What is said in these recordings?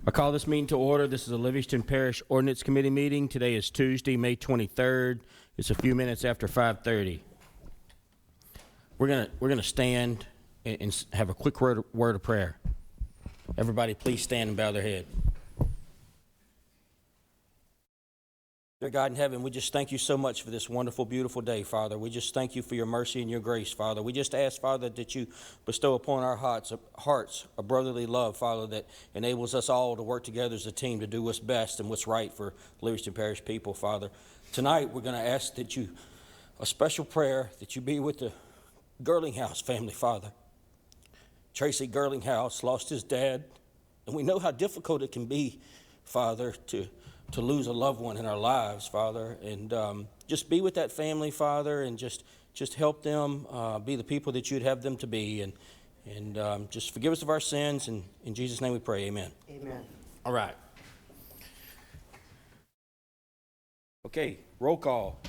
I call this meeting to order. This is a Livingston Parish Ordinance Committee meeting. Today is Tuesday, May 23rd. It's a few minutes after 5:30. We're gonna stand and have a quick word of prayer. Everybody, please stand and bow their head. Dear God in heaven, we just thank you so much for this wonderful, beautiful day, Father. We just thank you for your mercy and your grace, Father. We just ask, Father, that you bestow upon our hearts a brotherly love, Father, that enables us all to work together as a team to do what's best and what's right for Livingston Parish people, Father. Tonight, we're going to ask that you, a special prayer, that you be with the Girlinghouse family, Father. Tracy Girlinghouse lost his dad, and we know how difficult it can be, Father, to lose a loved one in our lives, Father, and just be with that family, Father, and just help them be the people that you'd have them to be, and just forgive us of our sins, and in Jesus' name we pray, amen. Amen. All right. Okay, roll call.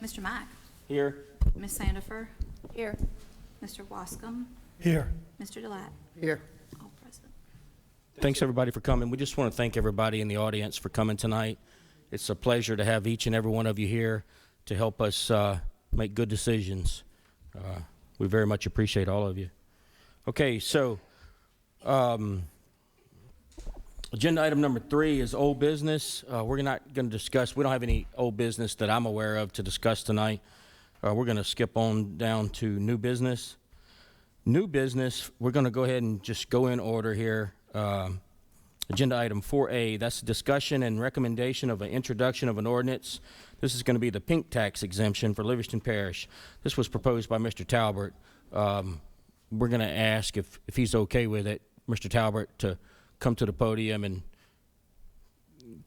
Mr. Mack. Here. Ms. Sandifer. Here. Mr. Wascom. Here. Mr. Delat. Here. All present. Thanks, everybody, for coming. We just want to thank everybody in the audience for coming tonight. It's a pleasure to have each and every one of you here to help us make good decisions. We very much appreciate all of you. Okay, so agenda item number 3 is old business. We're not going to discuss, we don't have any old business that I'm aware of to discuss tonight. We're going to skip on down to new business. New business, we're going to go ahead and just go in order here. Agenda item 4A, that's discussion and recommendation of an introduction of an ordinance. This is going to be the pink tax exemption for Livingston Parish. This was proposed by Mr. Talbert. We're going to ask if he's okay with it, Mr. Talbert, to come to the podium and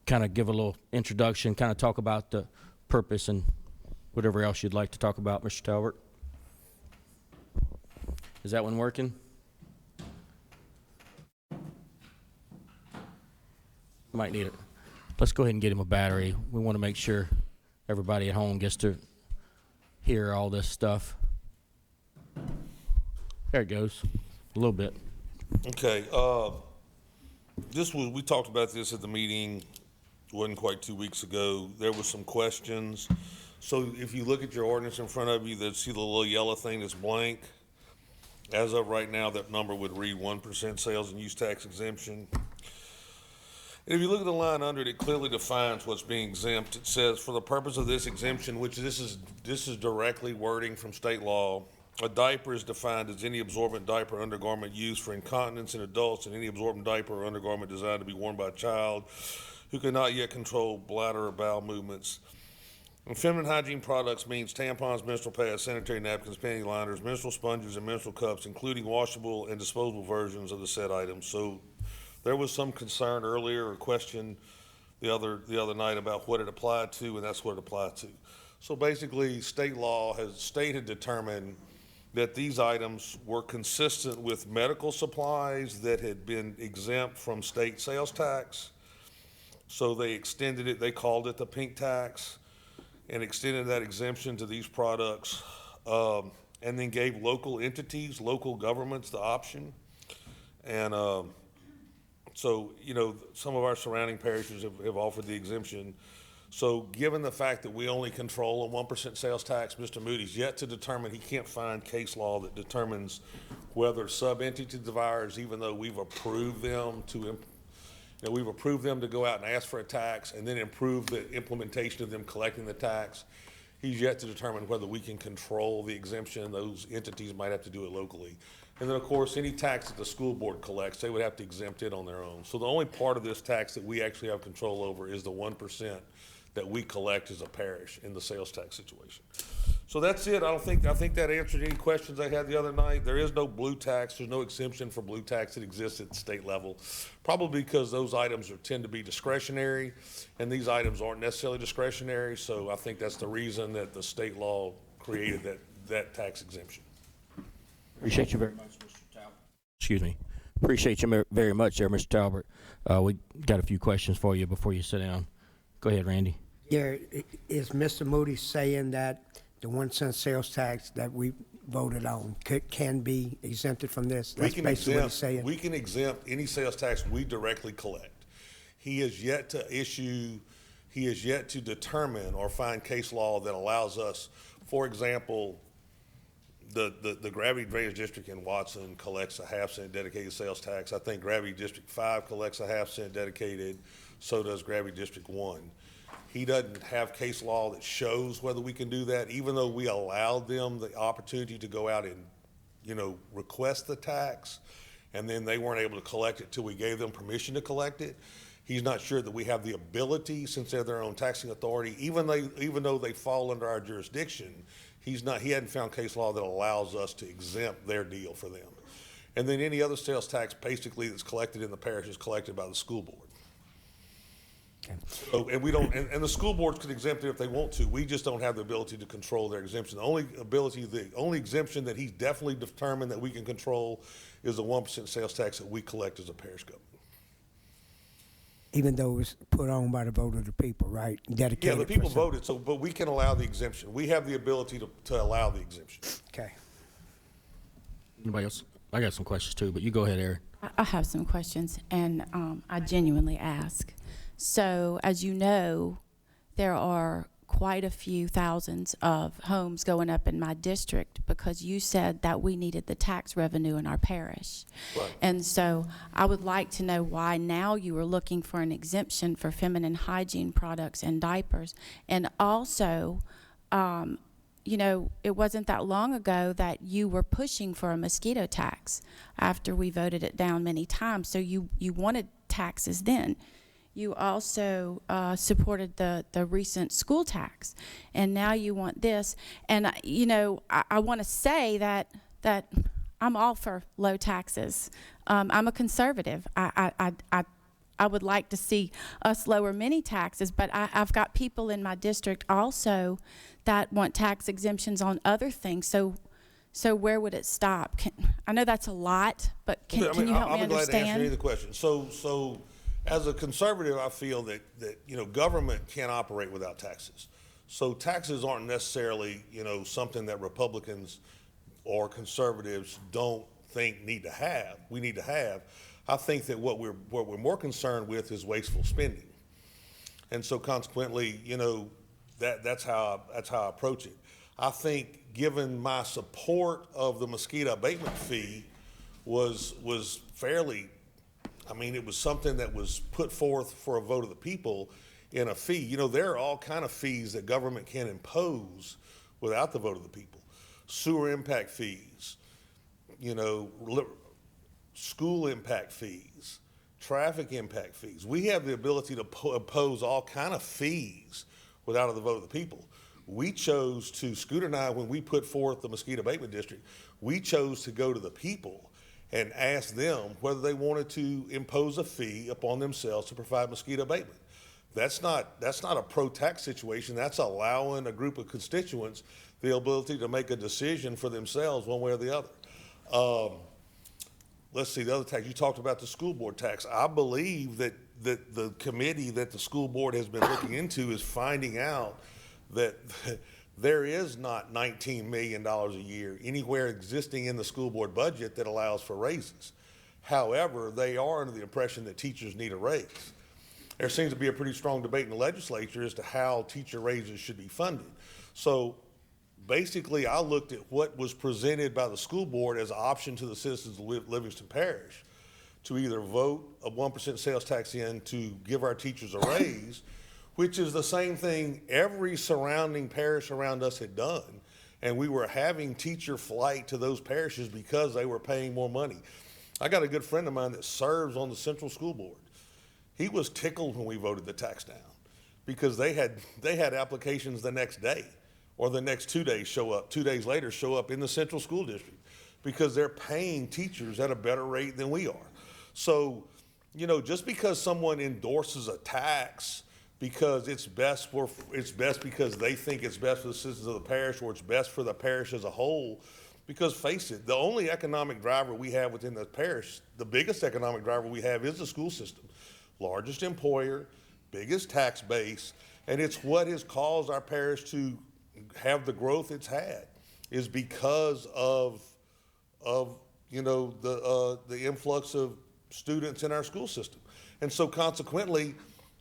kind of give a little introduction, kind of talk about the purpose and whatever else you'd like to talk about, Mr. Talbert. Is that one working? Might need it. Let's go ahead and get him a battery. We want to make sure everybody at home gets to hear all this stuff. There it goes. A little bit. Okay. We talked about this at the meeting, wasn't quite 2 weeks ago. There were some questions. So if you look at your ordinance in front of you, see the little yellow thing that's blank. As of right now, that number would read 1% sales and use tax exemption. And if you look at the line under it, it clearly defines what's being exempt. It says, for the purpose of this exemption, which this is directly wording from state law, a diaper is defined as any absorbent diaper or undergarment used for incontinence in adults, and any absorbent diaper or undergarment designed to be worn by a child who cannot yet control bladder or bowel movements. And feminine hygiene products means tampons, menstrual pads, sanitary napkins, panty liners, menstrual sponges, and menstrual cups, including washable and disposable versions of the said items. So there was some concern earlier or question the other night about what it applied to, and that's what it applied to. So basically, state had determined that these items were consistent with medical supplies that had been exempt from state sales tax. So they extended it, they called it the pink tax, and extended that exemption to these products, and then gave local entities, local governments the option. And so, some of our surrounding parishes have offered the exemption. So given the fact that we only control a 1% sales tax, Mr. Moody's yet to determine, he can't find case law that determines whether sub-entity dividers, even though we've approved them to go out and ask for a tax and then improve the implementation of them collecting the tax. He's yet to determine whether we can control the exemption. Those entities might have to do it locally. And then, of course, any tax that the school board collects, they would have to exempt it on their own. So the only part of this tax that we actually have control over is the 1% that we collect as a parish in the sales tax situation. So that's it. I think that answered any questions I had the other night. There is no blue tax. There's no exemption for blue tax that exists at the state level, probably because those items tend to be discretionary, and these items aren't necessarily discretionary. So I think that's the reason that the state law created that tax exemption. Appreciate you very much, Mr. Talbert. Excuse me. Appreciate you very much there, Mr. Talbert. We got a few questions for you before you sit down. Go ahead, Randy. Yeah, is Mr. Moody saying that the 1 cent sales tax that voted on can be exempted from this? We That's can basically what he's exempt, saying. we can exempt any sales tax we directly collect. He is yet to determine or find case law that allows us, for example, the Gravity Drainage District in Watson collects a half-cent dedicated sales tax. I think Gravity District 5 collects a half-cent dedicated, so does Gravity District 1. He doesn't have case law that shows whether we can do that, even though we allowed them the opportunity to go out and, request the tax, and then they weren't able to collect it till we gave them permission to collect it. He's not sure that we have the ability, since they're their own taxing authority, even though they fall under our jurisdiction, he hadn't found case law that allows us to exempt their deal for them. And then any other sales tax basically that's collected in the parish is collected by the school board. Okay. So, and we don't, and the school boards could exempt it if they want to. We just don't have the ability to control their exemption. The only exemption that he's definitely determined that we can control is the 1% sales tax that we collect as a parish government. Even though it was put on by the vote of the people, right? Dedicated. Yeah, the people for some- voted, but we can allow the exemption. We have the ability to allow the exemption. Okay. Anybody else? I got some questions too, but you go ahead, Erin. I have some questions, and I genuinely ask. So, as you know, there are quite a few thousands of homes going up in my district because you said that we needed the tax revenue in our parish. Right. And so I would like to know why now you are looking for an exemption for feminine hygiene products and diapers. And also, it wasn't that long ago that you were pushing for a mosquito tax after we voted it down many times. So you wanted taxes then. You also supported the recent school tax, and now you want this. And I want to say that I'm all for low taxes. I'm a conservative. I would like to see us lower many taxes, but I've got people in my district also that want tax exemptions on other things. So where would it stop? I know that's a lot, but can you help me understand? I'll be glad to answer any of the questions. So as a conservative, I feel that government can't operate without taxes. So taxes aren't necessarily, something that Republicans or conservatives don't think need to have. We need to have. I think that what we're more concerned with is wasteful spending. And so consequently, that's how I approach it. I think given my support of the mosquito abatement fee was fairly, it was something that was put forth for a vote of the people in a fee. There are all kind of fees that government can impose without the vote of the people. Sewer impact fees, school impact fees, traffic impact fees. We have the ability to impose all kind of fees without the vote of the people. We chose to, Scooter and I, when we put forth the mosquito abatement district, we chose to go to the people and ask them whether they wanted to impose a fee upon themselves to provide mosquito abatement. That's not a pro-tax situation. That's allowing a group of constituents the ability to make a decision for themselves one way or the other. Let's see, the other tax, you talked about the school board tax. I believe that the committee that the school board has been looking into is finding out that there is not $19 million a year anywhere existing in the school board budget that allows for raises. However, they are under the impression that teachers need a raise. There seems to be a pretty strong debate in the legislature as to how teacher raises should be funded. So basically, I looked at what was presented by the school board as an option to the citizens of Livingston Parish to either vote a 1% sales tax in to give our teachers a raise, which is the same thing every surrounding parish around us had done. And we were having teacher flight to those parishes because they were paying more money. I got a good friend of mine that serves on the Central School Board. He was tickled when we voted the tax down because they had applications the next day or the next 2 days 2 days later show up in the Central School District because they're paying teachers at a better rate than we are. So, just because someone endorses a tax because it's best because they think it's best for the citizens of the parish or it's best for the parish as a whole, because face it, the only economic driver we have within the parish, the biggest economic driver we have is the school system. Largest employer, biggest tax base, and it's what has caused our parish to have the growth it's had. is because of you know, the influx of students in our school system. And so consequently,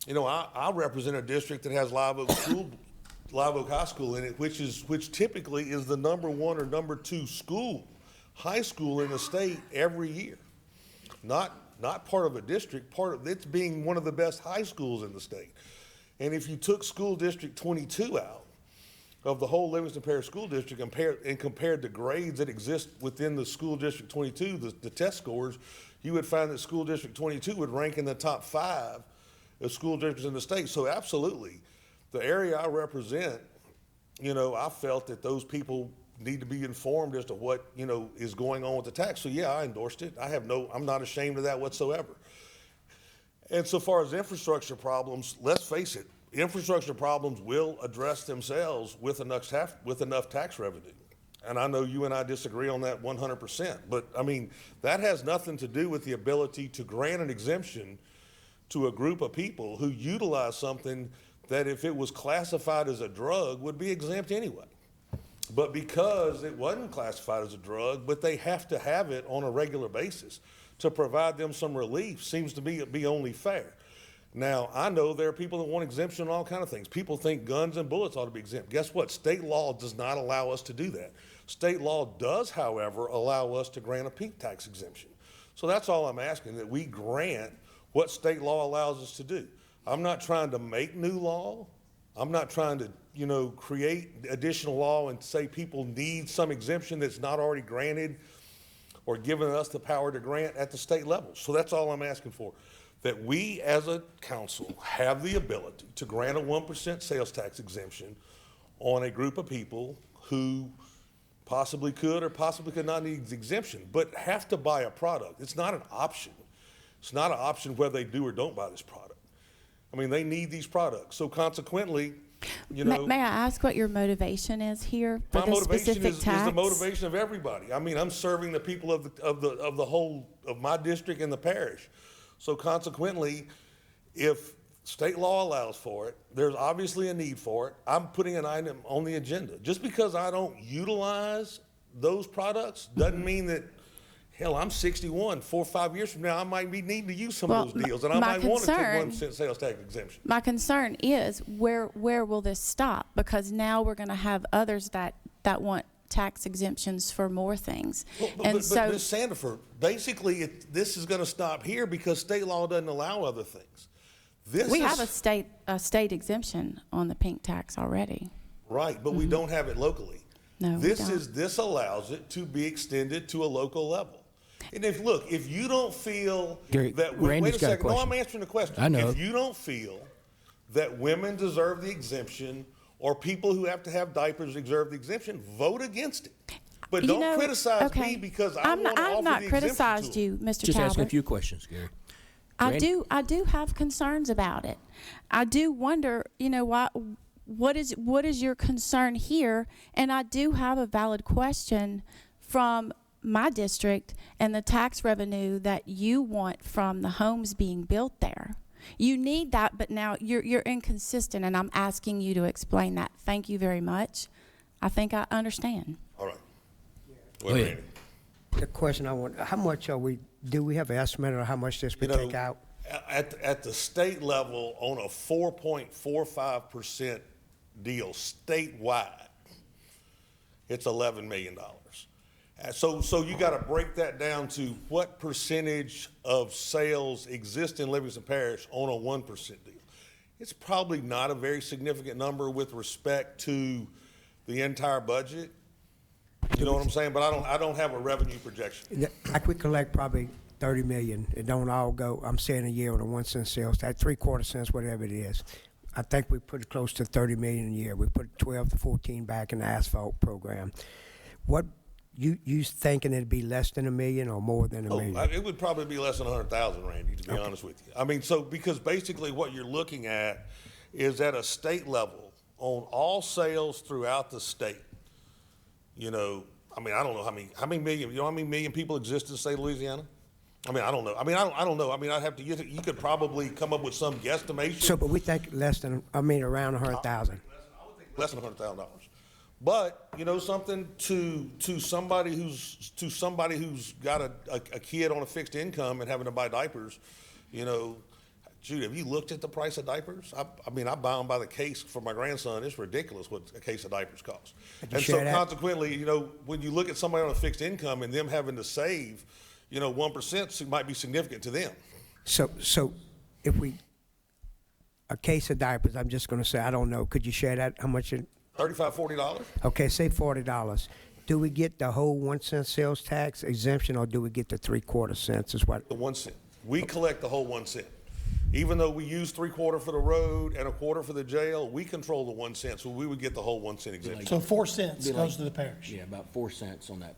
you know, I represent a district that has Live Oak High School in it, which typically is the number 1 or number 2 high school in the state every year. Not part of a district, part of it's being one of the best high schools in the state. And if you took school district 22 out of the whole Livingston Parish School District and compared the grades that exist within the school district 22, the test scores, you would find that school district 22 would rank in the top 5 of school districts in the state. So absolutely, the area I represent, you know, I felt that those people need to be informed as to what, you know, is going on with the tax. So yeah, I endorsed it. I'm not ashamed of that whatsoever. And so far as infrastructure problems, let's face it, infrastructure problems will address themselves with enough tax revenue. And I know you and I disagree on that 100%, but I mean, that has nothing to do with the ability to grant an exemption to a group of people who utilize something that if it was classified as a drug would be exempt anyway. But because it wasn't classified as a drug, but they have to have it on a regular basis to provide them some relief, seems to be only fair. Now, I know there are people that want exemption on all kinds of things. People think guns and bullets ought to be exempt. Guess what? State law does not allow us to do that. State law does, however, allow us to grant a pink tax exemption. So that's all I'm asking, that we grant what state law allows us to do. I'm not trying to make new law. I'm not trying to, you know, create additional law and say people need some exemption that's not already granted or given us the power to grant at the state level. So that's all I'm asking for, that we as a council have the ability to grant a 1% sales tax exemption on a group of people who possibly could or possibly could not need the exemption, but have to buy a product. It's not an option. It's not an option whether they do or don't buy this product. I mean, they need these products. So consequently, you know. May I ask what your motivation is here for My this motivation specific tax? is the motivation of everybody. I mean, I'm serving the people of the whole of my district and the parish. So consequently, if state law allows for it, there's obviously a need for it. I'm putting an item on the agenda. Just because I don't utilize those products doesn't mean that, hell, I'm 61. 4 or 5 years from now, I might be needing to use some of those deals, and I might want to take 1% sales tax exemption. My concern is where will this stop? Because now we're going to have others that want tax exemptions for more things. But Ms. Sandiford, basically, this is going to stop here because state law doesn't allow other things. We have a state exemption on the pink tax already. Right, but we don't have it locally. No, This allows it to be extended to a local level. And if you don't feel Gary, that, Randy's wait a got a second, no, question. I'm answering the question. I know. If you don't feel that women deserve the exemption or people who have to have diapers deserve the exemption, vote against it. But don't criticize me because I want to offer the exemption I've not criticized you, Mr. Just Talbot. asking a few questions, Gary. I do have concerns about it. I do wonder, you know, what is your concern here? And I do have a valid question from my district and the tax revenue that you want from the homes being built there. You need that, but now you're inconsistent, and I'm asking you to explain that. Thank you very much. I think I understand. All right. Go ahead. Randy. The question I want, how much do we have an estimate of how much this would take out? At the state level, on a 4.45% deal statewide, it's $11 million. So you got to break that down to what percentage of sales exist in Livingston Parish on a 1% deal. It's probably not a very significant number with respect to the entire budget. You know what I'm saying? But I don't have a revenue projection. Like we collect probably 30 million. It don't all go, I'm saying a year on a 1 cent sales tax, 3/4 cents, whatever it is. I think we put it close to 30 million a year. We put 12 to 14 back in the asphalt program. What, you thinking it'd be less than $1 million or more than $1 million? It would probably be less than 100,000, Randy, to be honest with you. I mean, so because basically what you're looking at is at a state level on all sales throughout the state. You know, I mean, I don't know how many million, you know how many million people exist in the state of Louisiana? I mean, I don't know. I mean, I don't know. I mean, I'd have to, you could probably come up with some guesstimation. So, but we think around 100,000. Less than $100,000. But you know something, to somebody who's got a kid on a fixed income and having to buy diapers, you know, shoot, have you looked at the price of diapers? I mean, I buy them by the case for my grandson. It's ridiculous what a case of diapers costs. you And share so that? consequently, you know, when you look at somebody on a fixed income and them having to save, you know, 1% might be significant to them. So if a case of diapers, I'm just gonna say, I don't know, could you share that, how much it? $35, $40. Okay, say $40. Do we get the whole 1 cent sales tax exemption, or do we get the 3/4 cents is what? The 1 cent. We collect the whole 1 cent. Even though we use 3/4 for the road and 1/4 for the jail, we control the 1 cent, so we would get the whole 1 cent exemption. So 4 cents Be like- goes to the parish. Yeah, about 4 cents on that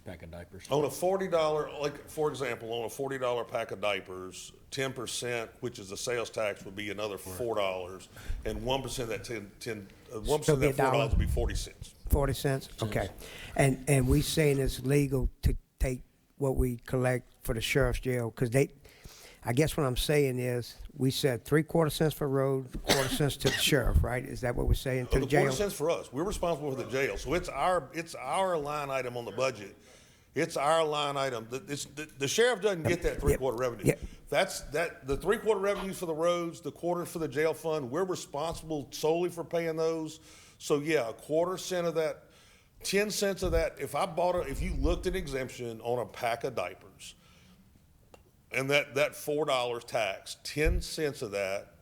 pack of diapers. On a $40, like, for example, on a $40 pack of diapers, 10%, which is the sales tax, would be another $4, and 1% of that 1% of be that $4 $1. would be 40 cents. 40 cents? Okay. And we saying it's legal to take what we collect for the sheriff's jail, because I guess what I'm saying is, we said 3/4 cents for road, 1/4 cents to the sheriff, right? Is that what we're saying, to the The jail? 40 cents for us. We're responsible for the jail, so it's our line item on the budget. It's our line item. The sheriff doesn't get that 3/4 revenue. Yeah. The 3/4 revenues for the roads, the 1/4 for the jail fund. We're responsible solely for paying those. So yeah, 1/4 cent of that, 10 cents of that. If you looked at exemption on a pack of diapers, and that $4 tax, 10 cents of that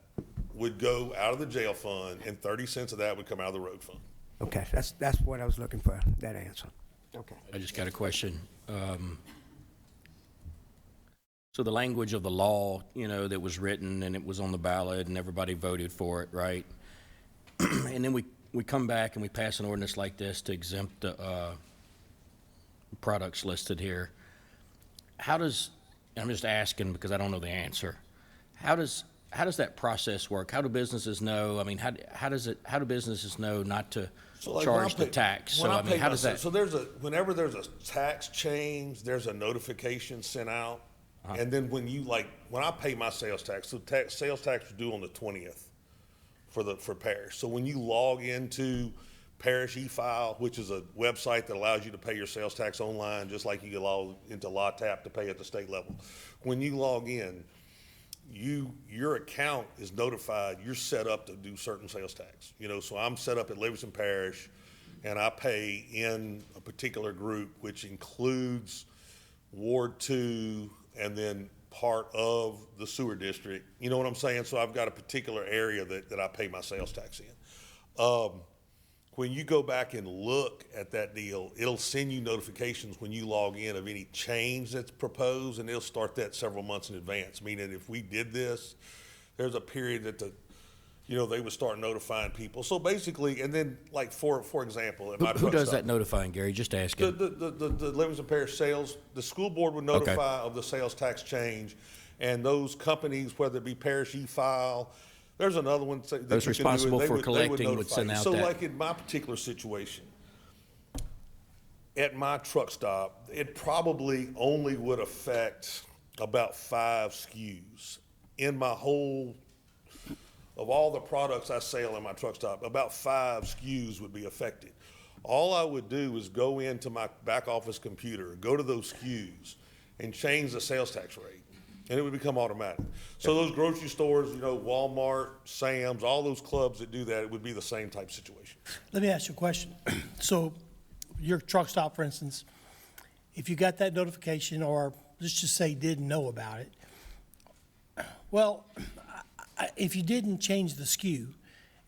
would go out of the jail fund, and 30 cents of that would come out of the road fund. Okay, that's what I was looking for, that answer. Okay. I just got a question. So the language of the law, you know, that was written and it was on the ballot and everybody voted for it, right? And then we come back and we pass an ordinance like this to exempt the products listed here. I'm just asking because I don't know the answer. How does that process work? How do businesses know? I mean, how do businesses know not to So, like, charge the tax? So I mean, how does that? So whenever there's a tax change, there's a notification sent out. Uh-huh. And then when I pay my sales tax, so sales tax is due on the 20th for parish. So when you log into Parish e-file, which is a website that allows you to pay your sales tax online, just like you can log into LawTap to pay at the state level. When you log in, your account is notified you're set up to do certain sales tax. You know, so I'm set up at Livingston Parish, and I pay in a particular group, which includes Ward 2 and then part of the sewer district. You know what I'm saying? So I've got a particular area that I pay my sales tax in. When you go back and look at that deal, it'll send you notifications when you log in of any change that's proposed, and it'll start that several months in advance. Meaning, if we did this, there's a period that they would start notifying people. So basically, and then like for example, at my Who truck does stop, that notifying, Gary? Just asking. the Livingston Parish sales, the school board would notify of the sales tax change, and those companies, whether it be Parish e-file. There's another one that Those you can do it, responsible they for would collecting would notify send you. out So that. like in my particular situation, at my truck stop, it probably only would affect about 5 SKUs in my whole, of all the products I sell in my truck stop, about 5 SKUs would be affected. All I would do is go into my back office computer, go to those SKUs, and change the sales tax rate, and it would become automatic. So those grocery stores, Walmart, Sam's, all those clubs that do that, it would be the same type situation. Let me ask you a question. So your truck stop, for instance, if you got that notification, or let's just say didn't know about it, well, if you didn't change the SKU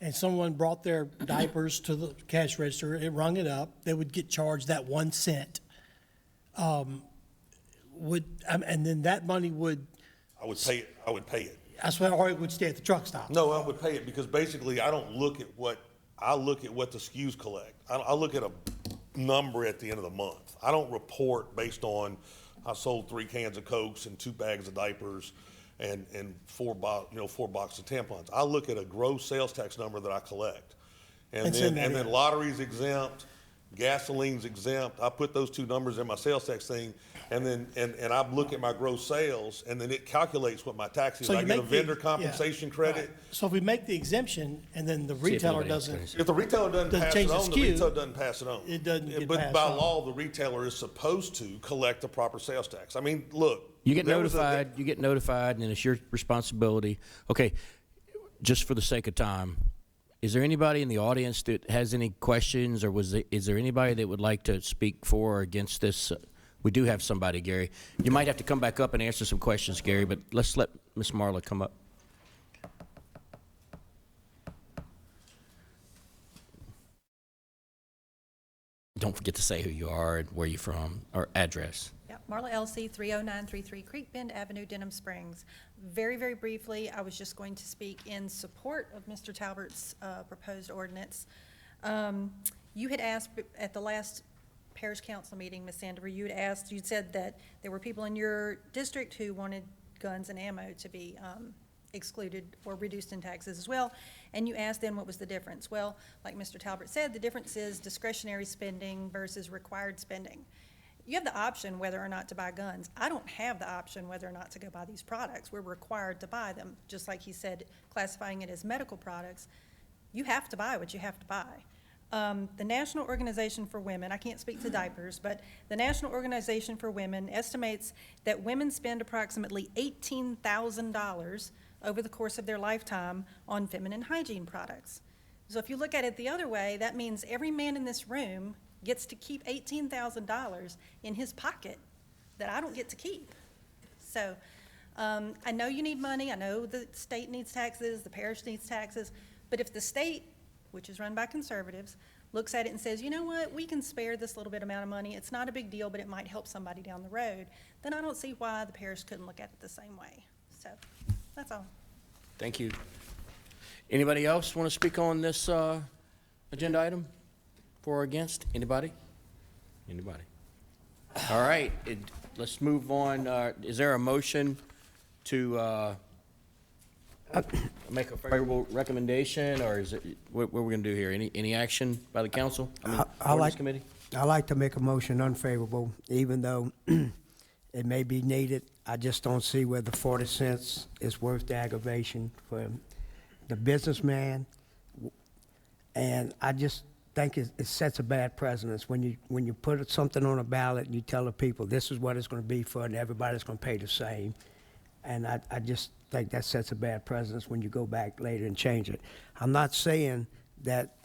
and someone brought their diapers to the cash register, it rung it up, they would get charged that 1 cent. And then that money would, I would pay it. that's why, or it would stay at the truck stop. No, I would pay it because basically I look at what the SKUs collect. I look at a number at the end of the month. I don't report based on I sold 3 cans of Cokes and 2 bags of diapers and 4 boxes of tampons. I look at a gross sales tax number that I collect. And And send that then in. lottery's exempt, gasoline's exempt. I put those two numbers in my sales tax thing, and then, and I look at my gross sales, and then it calculates what my tax is. So I you get a make the- vendor yeah, compensation credit. right. So if we make the exemption and then the if retailer anybody else doesn't, does. If the retailer doesn't Doesn't pass change it the on, the SKU, retailer doesn't pass it on. it doesn't get But passed by on. law, the retailer is supposed to collect the proper sales tax. I mean, look. You get there was a- notified, and it's your responsibility. Okay, just for the sake of time, is there anybody in the audience that has any questions, or is there anybody that would like to speak for or against this? We do have somebody, Gary. You might have to come back up and answer some questions, Gary, but let's let Ms. Marla come up. Don't forget to say who you are and where you're from, or address. Yeah, Marla LC, 30933 Creek Bend Avenue, Denham Springs. Very, very briefly, I was just going to speak in support of Mr. Talbert's proposed ordinance. You had asked at the last parish council meeting, Ms. Sandover, you'd said that there were people in your district who wanted guns and ammo to be excluded or reduced in taxes as well, and you asked then what was the difference. Well, like Mr. Talbert said, the difference is discretionary spending versus required spending. You have the option whether or not to buy guns. I don't have the option whether or not to go buy these products. We're required to buy them. Just like he said, classifying it as medical products, you have to buy what you have to buy. The National Organization for Women, I can't speak to diapers, but the National Organization for Women estimates that women spend approximately $18,000 over the course of their lifetime on feminine hygiene products. So if you look at it the other way, that means every man in this room gets to keep $18,000 in his pocket that I don't get to keep. So I know you need money. I know the state needs taxes, the parish needs taxes, but if the state, which is run by conservatives, looks at it and says, you know what, we can spare this little bit amount of money, it's not a big deal, but it might help somebody down the road, then I don't see why the parish couldn't look at it the same way. So that's all. Thank you. Anybody else want to speak on this agenda item? For or against? Anybody? Anybody? All right, let's move on. Is there a motion to make a favorable recommendation, or is it, what we're going to do here? Any action by the council? Ordinance committee? I like to make a motion unfavorable, even though it may be needed. I just don't see where the 40 cents is worth the aggravation for the businessman. And I just think it sets a bad precedence when you put something on a ballot and you tell the people this is what it's going to be for, and everybody's going to pay the same. And I just think that sets a bad precedence when you go back later and change it. I'm not saying that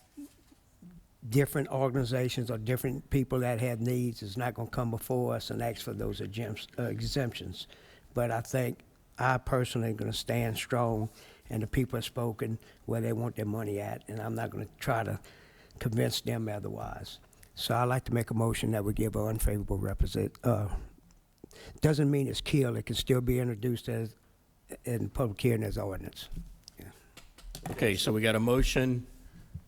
different organizations or different people that have needs is not going to come before us and ask for those exemptions. But I think I personally am going to stand strong, and the people have spoken where they want their money at, and I'm not going to try to convince them otherwise. So I'd like to make a motion that we give an unfavorable doesn't mean it's killed. It can still be introduced as in public hearing as ordinance. Yeah. Okay, so we got a motion,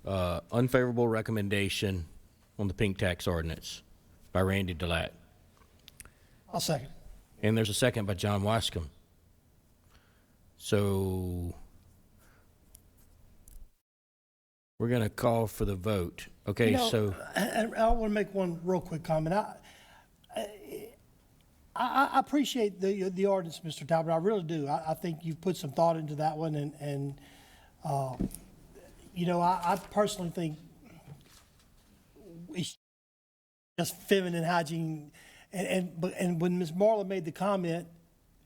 unfavorable recommendation on the pink tax ordinance by Randy Delat. I'll second. And there's a second by John Wascom. So we're going to call for the vote. Okay, You know, so and I want to make one real quick comment. I appreciate the ordinance, Mr. Talbot. I really do. I think you've put some thought into that one, and you know, I personally think it's just feminine hygiene. And when Ms. Marla made the comment,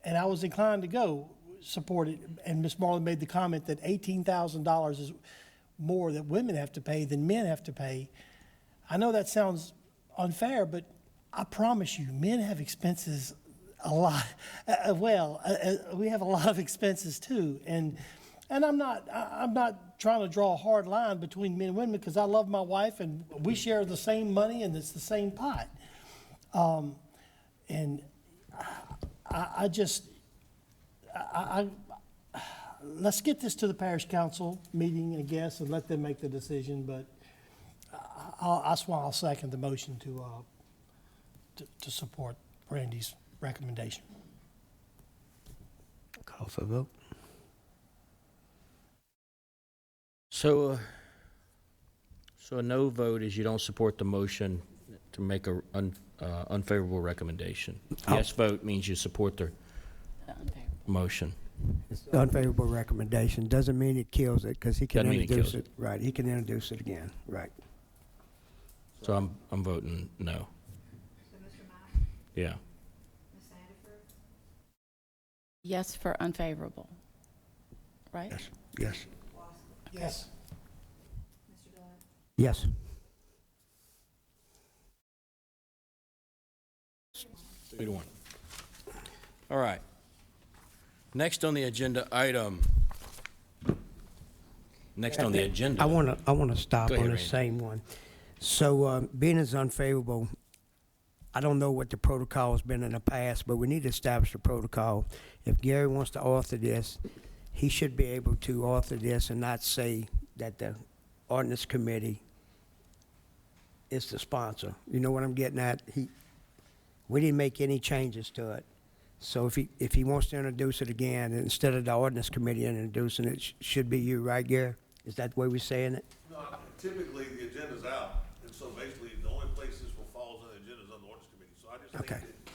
and I was inclined to go support it, and Ms. Marla made the comment that $18,000 is more that women have to pay than men have to pay. I know that sounds unfair, but I promise you, men have expenses a lot. We have a lot of expenses too, and I'm not trying to draw a hard line between men and women, because I love my wife and we share the same money and it's the same pot. And let's get this to the parish council meeting, I guess, and let them make the decision. But that's why I'll second the motion to support Randy's recommendation. Call for a vote. So a no vote is you don't support the motion to make a unfavorable recommendation. Yes vote means you support the motion. It's unfavorable recommendation. Doesn't mean it kills it, because he can Doesn't mean it introduce kills it. Right, he can introduce it again, right. So I'm voting no. So Mr. Mack, Yeah. Ms. Sandiford, Yes for unfavorable, right? Yes. Yes. Mr. Dillon, Yes. 3-1. All right. Next on the agenda item. Next on the agenda. I want to stop Go ahead, on the Randy. same one. So, being as unfavorable, I don't know what the protocol has been in the past, but we need to establish a protocol. If Gary wants to author this, he should be able to author this and not say that the ordinance committee is the sponsor. You know what I'm getting at? We didn't make any changes to it. So if he wants to introduce it again, instead of the ordinance committee introducing it, should be you, right, Gary? Is that the way we're saying it? No, typically, the agenda's out, and so basically, the only place this will fall on the agenda is on the ordinance committee. So I just think Okay. that,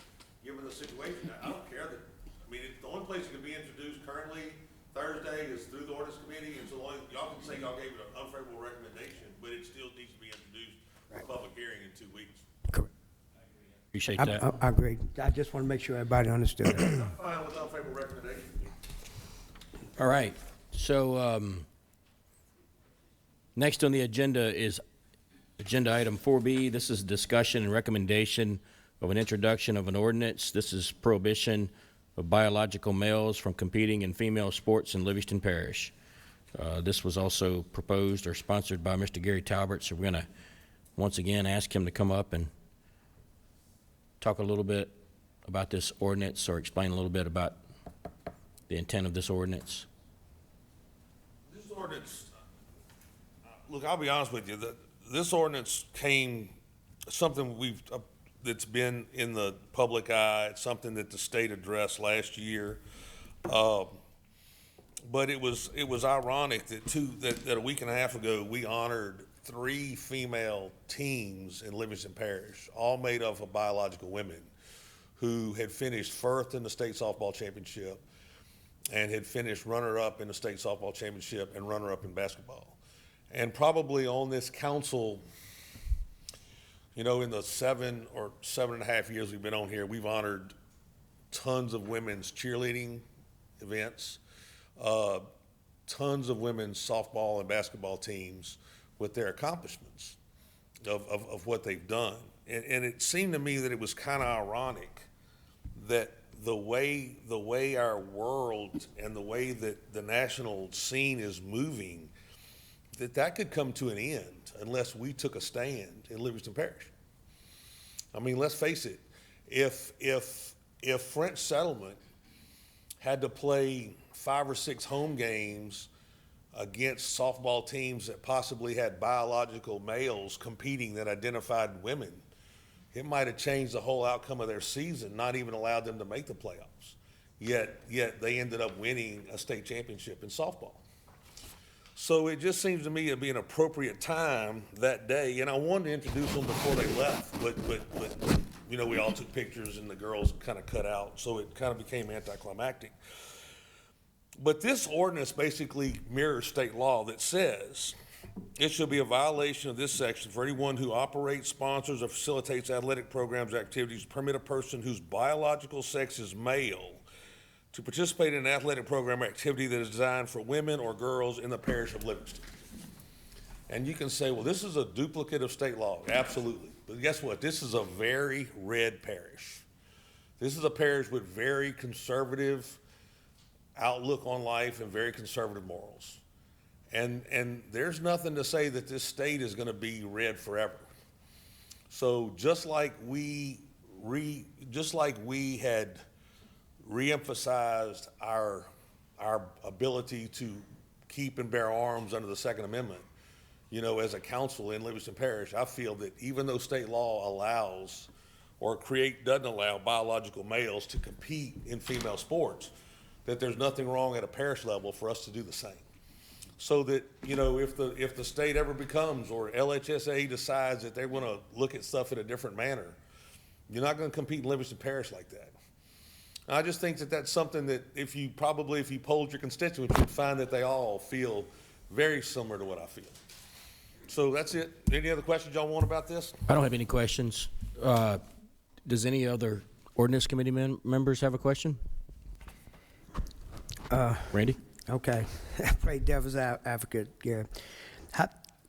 given the situation, I don't care that, I mean, the only place it can be introduced currently, Thursday, is through the ordinance committee, and so y'all can say y'all gave it an unfavorable recommendation, but it still needs to be introduced for public hearing in 2 weeks. Correct. Appreciate I that. agree. I just want to make sure everybody understood it. I'm fine with unfavorable recommendation. All right. So next on the agenda is agenda item 4B. This is discussion and recommendation of an introduction of an ordinance. This is prohibition of biological males from competing in female sports in Livingston Parish. This was also proposed or sponsored by Mr. Gary Talbert, so we're going to once again ask him to come up and talk a little bit about this ordinance or explain a little bit about the intent of this ordinance. This ordinance, look, I'll be honest with you, this ordinance came, something that's been in the public eye, it's something that the state addressed last year. But it was ironic that a week and a half ago, we honored 3 female teams in Livingston Parish, all made up of biological women who had finished first in the state softball championship and had finished runner-up in the state softball championship and runner-up in basketball. And probably on this council, you know, in the 7 or 7.5 years we've been on here, we've honored tons of women's cheerleading events, tons of women's softball and basketball teams with their accomplishments of what they've done. And it seemed to me that it was kind of ironic that the way our world and the way that the national scene is moving, that could come to an end unless we took a stand in Livingston Parish. I mean, let's face it, if French Settlement had to play 5 or 6 home games against softball teams that possibly had biological males competing that identified women, it might have changed the whole outcome of their season, not even allowed them to make the playoffs. Yet they ended up winning a state championship in softball. So it just seems to me to be an appropriate time that day, and I wanted to introduce them before they left, but you know, we all took pictures and the girls kind of cut out, so it kind of became anticlimactic. But this ordinance basically mirrors state law that says it shall be a violation of this section for anyone who operates, sponsors, or facilitates athletic programs or activities to permit a person whose biological sex is male to participate in an athletic program or activity that is designed for women or girls in the parish of Livingston. And you can say, well, this is a duplicate of state law. Absolutely. But guess what? This is a very red parish. This is a parish with very conservative outlook on life and very conservative morals. And there's nothing to say that this state is going to be red forever. So just like we had reemphasized our ability to keep and bear arms under the Second Amendment, you know, as a council in Livingston Parish, I feel that even though state law allows or doesn't allow biological males to compete in female sports, that there's nothing wrong at a parish level for us to do the same. so that, you know, if the state ever becomes, or LHSA decides that they want to look at stuff in a different manner, you're not going to compete in Livingston Parish like that. And I just think that that's something that if you polled your constituents, you'd find that they all feel very similar to what I feel. So that's it. Any other questions y'all want about this? I don't have any questions. Does any other ordinance committee members have a question? Randy? Okay, play devil's advocate, yeah.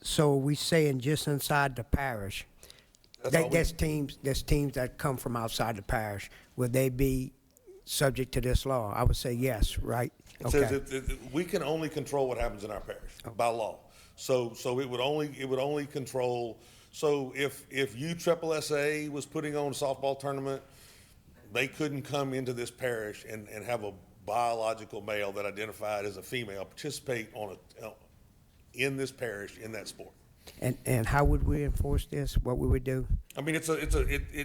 So we saying just inside the parish, That's all we- there's teams that come from outside the parish, would they be subject to this law? I would say yes, right? It says that we can only control what happens in our parish by law. So it would only control, so if USSSA was putting on a softball tournament, they couldn't come into this parish and have a biological male that identified as a female participate in this parish in that sport. And how would we enforce this? What we would do? I mean, it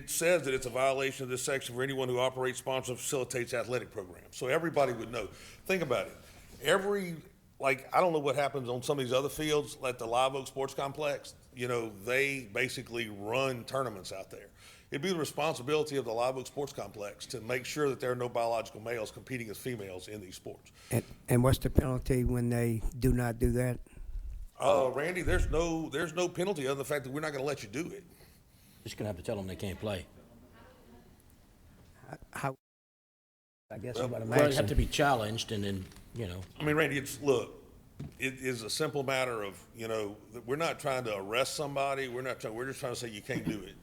says that it's a violation of this section for anyone who operates, sponsors, or facilitates athletic programs. So everybody would know. Think about it. I don't know what happens on some of these other fields, like the Live Oak Sports Complex. You know, they basically run tournaments out there. It'd be the responsibility of the Live Oak Sports Complex to make sure that there are no biological males competing as females in these sports. And what's the penalty when they do not do that? Randy, there's no penalty other than the fact that we're not going to let you do it. Just gonna have to tell them they can't play. How? I guess what I'm Well, they have asking. to be challenged, and then, you know. I mean, Randy, it is a simple matter of, you know, that we're not trying to arrest somebody. We're just trying to say you can't do it.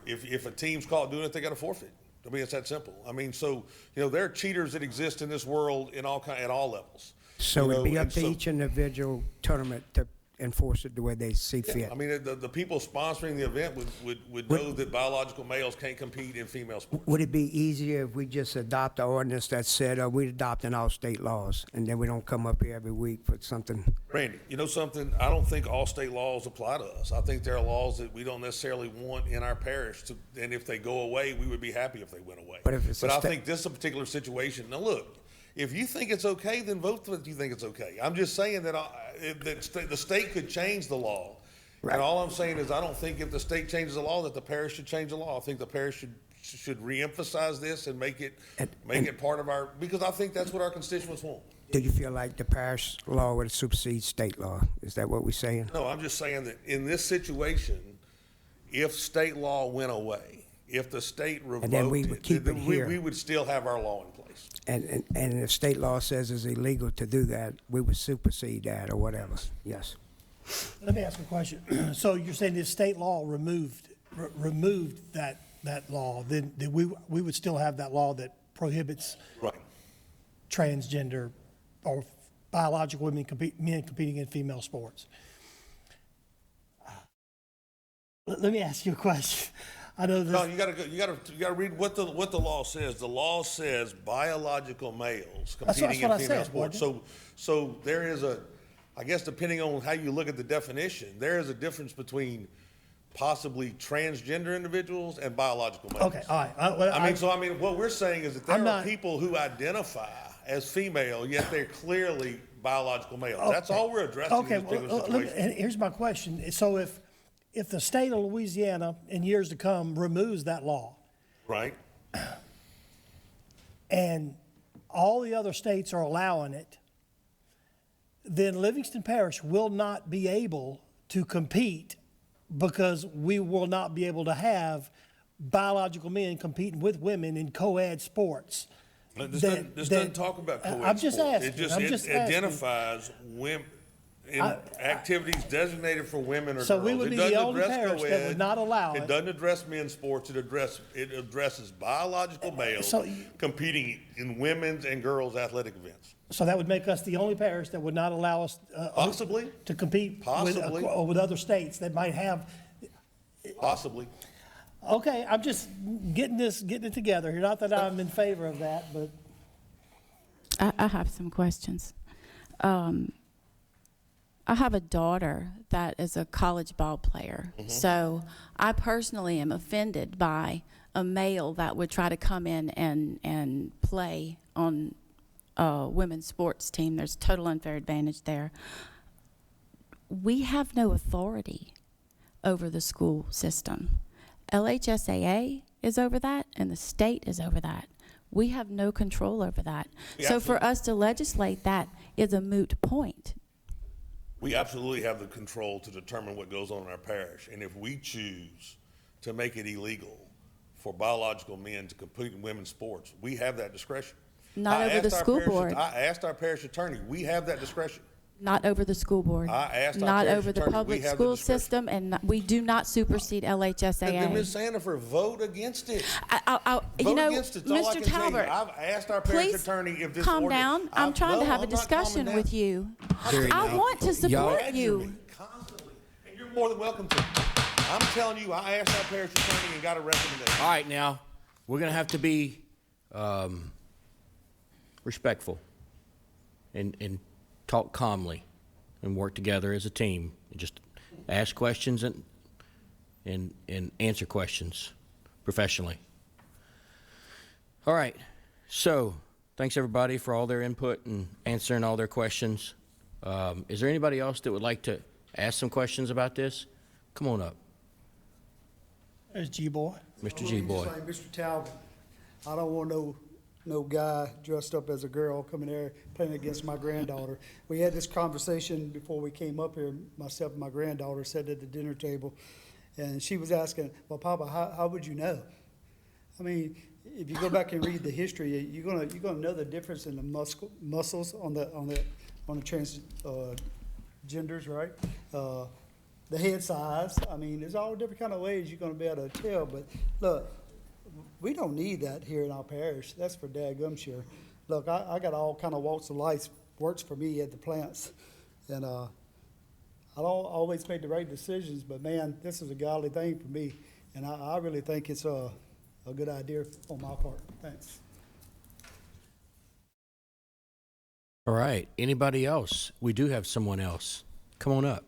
If a team's caught doing it, they got to forfeit. I mean, it's that simple. I mean, so, you know, there are cheaters that exist in this world at all levels. So You it'd be know, up and to so- each individual tournament to enforce it the way they see fit. I mean, the people sponsoring the event would know that biological males can't compete in female sports. Would it be easier if we just adopt an ordinance that said, we're adopting all state laws, and then we don't come up here every week for something? Randy, you know something? I don't think all state laws apply to us. I think there are laws that we don't necessarily want in our parish, and if they go away, we would be happy if they went away. But if it's a I sta- think this is a particular situation. Now, look, if you think it's okay, then vote that you think it's okay. I'm just saying that the state could change the law. Right. And all I'm saying is I don't think if the state changes the law that the parish should change the law. I think the parish should reemphasize this and make it part of our, because I think that's what our constituents want. Do you feel like the parish law would supersede state law? Is that what we're saying? No, I'm just saying that in this situation, if state law went away, if the state revoked then we would it, keep then it we here. would still have our law in place. And if state law says it's illegal to do that, we would supersede that or whatever. Yes. Let me ask a question. So you're saying if state law removed that law, then we would still have that law that prohibits Right. transgender or biological men competing in female sports. Let me ask you a question. I know this. No, you gotta read what the law says. The law says biological males competing what I in female said, sports. wasn't So there is I guess depending on how you look at the definition, there is a difference between possibly transgender individuals and biological males. Okay, all right. I mean, what we're saying is that there I'm are not- people who identify as female, yet they're clearly biological males. That's all we're addressing Okay, in this particular well, situation. and here's my question. So if the state of Louisiana in years to come removes that law, Right? and all the other states are allowing it, then Livingston Parish will not be able to compete because we will not be able to have biological men competing with women in co-ed sports. This That- doesn't talk about co-ed I'm just sports. asking, It I'm just it asking. identifies women in activities designated for women or So girls. we would It be the doesn't only address parish that co-ed. would not allow it. It doesn't address men's sports. It addresses biological males So- competing in women's and girls' athletic events. So that would make us the only parish that would not allow us Possibly, to compete Possibly. with other states that might have. possibly. Okay, I'm just getting it together here. Not that I'm in favor of that, but I have some questions. I have a daughter that is a college ball player. So I personally am offended by a male that would try to come in and play on women's sports team. There's total unfair advantage there. We have no authority over the school system. LHSAA is over that, and the state is over that. We have no control over that. We So for absolutely- us to legislate that is a moot point. We absolutely have the control to determine what goes on in our parish. And if we choose to make it illegal for biological men to compete in women's sports, we have that discretion. Not I over the asked our school parish- board. I asked our parish attorney, we have that discretion. Not over the school board. I asked our Not parish over the attorney, we public have the school discretion. system, and we do not supersede Then Ms. LHSAA. Sandifer, vote against it. You Vote know, against it. That's all I Mr. can tell you. Talbot, I've asked our parish please attorney if this calm ordinance- down. I'm trying to No, have a I'm not calming discussion down. with you. Gary, I now, want to support Badger you. me constantly, and you're more than welcome to. I'm telling you, I asked our parish attorney and got a recommendation. All right, now, we're going to have to be respectful and talk calmly and work together as a team. Just ask questions and answer questions professionally. All right, so thanks everybody for all their input and answering all their questions. Is there anybody else that would like to ask some questions about this? Come on up, There's G-Boy. Mr. G. Boy. Just like Mr. Talbot, I don't want no guy dressed up as a girl coming there playing against my granddaughter. We had this conversation before we came up here, myself and my granddaughter sat at the dinner table, and she was asking, well, Papa, how would you know? I mean, if you go back and read the history, you're gonna know the difference in the muscles on the genders, right? The head size. I mean, there's all different kind of ways you're gonna be able to tell. But look, we don't need that here in our parish. That's for dadgum sure. Look, I got all kind of walks of life works for me at the plants, and I don't always make the right decisions. But man, this is a godly thing for me, and I really think it's a good idea on my part. Thanks. All right, anybody else? We do have someone else. Come on up.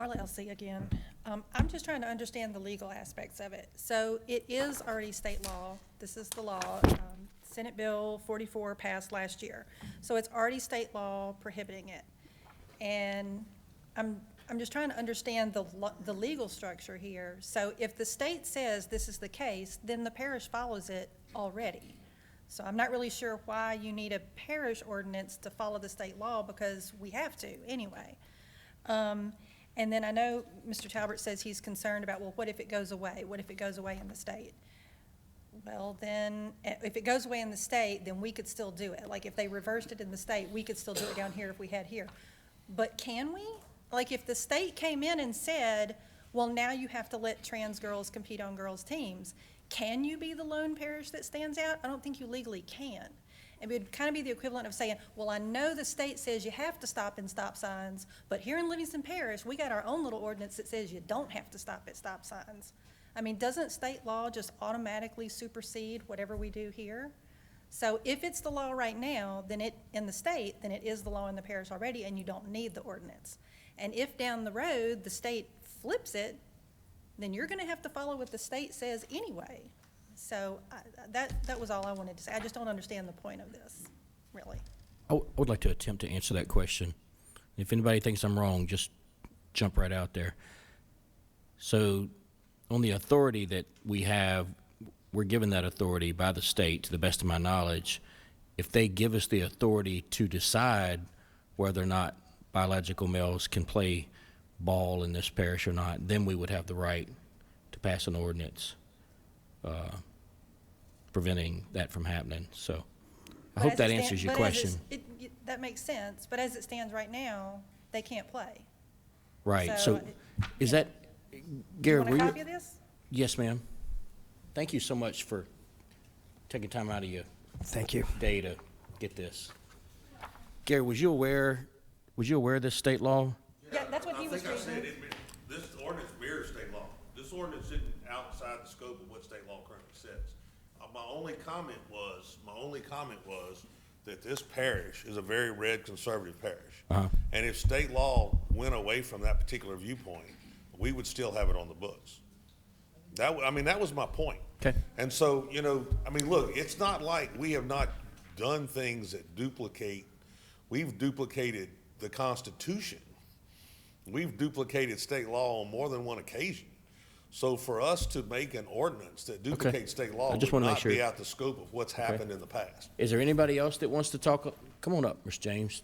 Marla Elsie again. I'm just trying to understand the legal aspects of it. So it is already state law. This is the law. Senate Bill 44 passed last year. So it's already state law prohibiting it. And I'm just trying to understand the legal structure here. So if the state says this is the case, then the parish follows it already. So I'm not really sure why you need a parish ordinance to follow the state law, because we have to anyway. And then I know Mr. Talbot says he's concerned about, well, what if it goes away? What if it goes away in the state? Well, then, if it goes away in the state, then we could still do it. Like, if they reversed it in the state, we could still do it down here if we had here. But can we? Like, if the state came in and said, well, now you have to let trans girls compete on girls' teams, can you be the lone parish that stands out? I don't think you legally can. It would kind of be the equivalent of saying, well, I know the state says you have to stop in stop signs, but here in Livingston Parish, we got our own little ordinance that says you don't have to stop at stop signs. I mean, doesn't state law just automatically supersede whatever we do here? So if it's the law right now, then in the state, then it is the law in the parish already, and you don't need the ordinance. And if down the road the state flips it, then you're gonna have to follow what the state says anyway. So that was all I wanted to say. I just don't understand the point of this, really. I would like to attempt to answer that question. If anybody thinks I'm wrong, just jump right out there. So on the authority that we have, we're given that authority by the state, to the best of my knowledge. If they give us the authority to decide whether or not biological males can play ball in this parish or not, then we would have the right to pass an ordinance preventing that from happening. So I hope that answers your question. That makes sense, but as it stands right now, they can't play. Right, So, so is that, Gary, Want were a you? copy of this? Yes, ma'am. Thank you so much for taking time out of your Thank you. day to get this. Gary, was you aware of this state law? Yeah, that's what he was I think I reading. said this ordinance mirrors state law. This ordinance isn't outside the scope of what state law currently says. My only comment was that this parish is a very red conservative parish. Uh-huh. And if state law went away from that particular viewpoint, we would still have it on the books. That was my point. Okay. And so, look, it's not like we have not done things that duplicate. We've duplicated the Constitution. We've duplicated state law on more than one occasion. So for us to make an ordinance that duplicates state law I just would wanna make not sure. be out the scope of what's happened in the past. Is there anybody else that wants to talk? Come on up, Ms. James.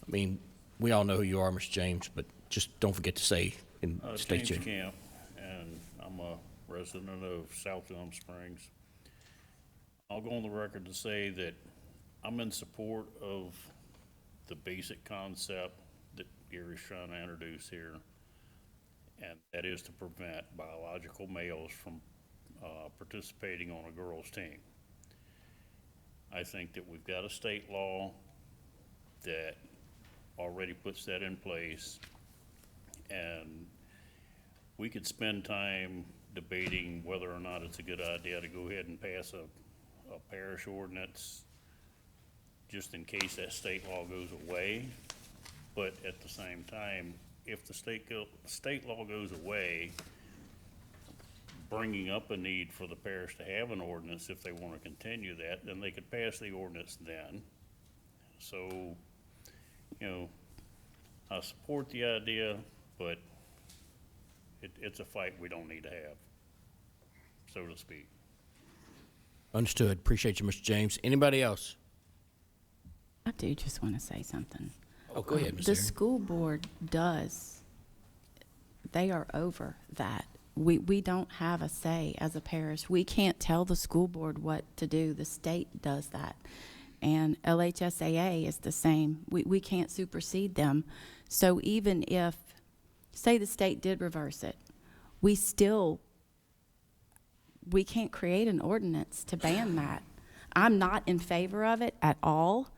We all know who you are, Ms. James, but just don't forget to say and state James your. Camp, and I'm a resident of South Elm Springs. I'll go on the record to say that I'm in support of the basic concept that Gary's trying to introduce here, and that is to prevent biological males from participating on a girls' team. I think that we've got a state law that already puts that in place, and we could spend time debating whether or not it's a good idea to go ahead and pass a parish ordinance just in case that state law goes away. But at the same time, if the state law goes away, bringing up a need for the parish to have an ordinance, if they want to continue that, then they could pass the ordinance then. So, I support the idea, but it's a fight we don't need to have, so to speak. Understood. Appreciate you, Mr. James. Anybody else? I do just want to say something. Oh, go ahead, Ms. The Aaron. school board they are over that. We don't have a say as a parish. We can't tell the school board what to do. The state does that. And LHSAA is the same. We can't supersede them. So even if, say the state did reverse it, we can't create an ordinance to ban that. I'm not in favor of it at all.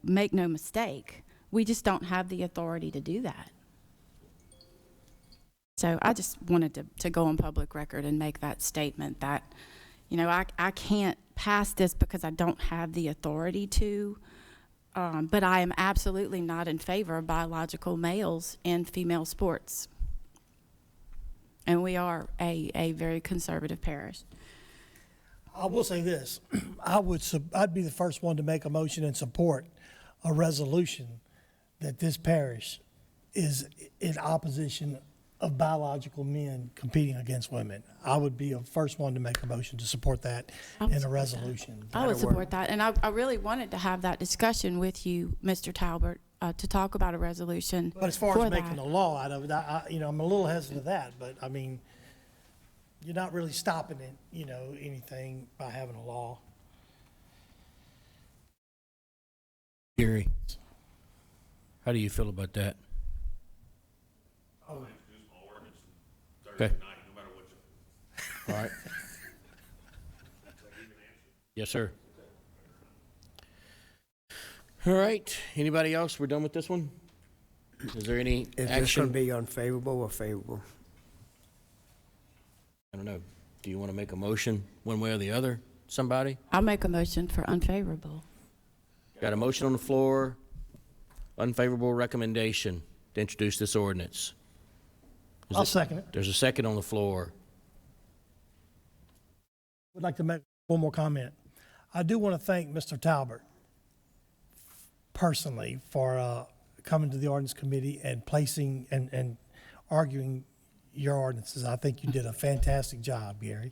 Make no mistake, we just don't have the authority to do that. So I just wanted to go on public record and make that statement that, I can't pass this because I don't have the authority to, but I am absolutely not in favor of biological males in female sports. And we are a very conservative parish. I will say this, I'd be the first one to make a motion and support a resolution that this parish is in opposition of biological men competing against women. I would be the first one to make a motion to support that in a resolution. I would support that, and I really wanted to have that discussion with you, Mr. Talbert, to talk about a resolution But as far for as making that. a law out of it, I'm a little hesitant of that, but you're not really stopping it, anything by having a law. Gary, how do you feel about that? Okay. All right. Yes, sir. All right. Anybody else? We're done with this one? Is there any Is this action? going to be unfavorable or favorable? I don't know. Do you want to make a motion one way or the other? Somebody? I'll make a motion for unfavorable. Got a motion on the floor, unfavorable recommendation to introduce this ordinance. I'll second it. There's a second on the floor. Would like to make one more comment. I do want to thank Mr. Talbert personally for coming to the ordinance committee and placing and arguing your ordinances. I think you did a fantastic job, Gary.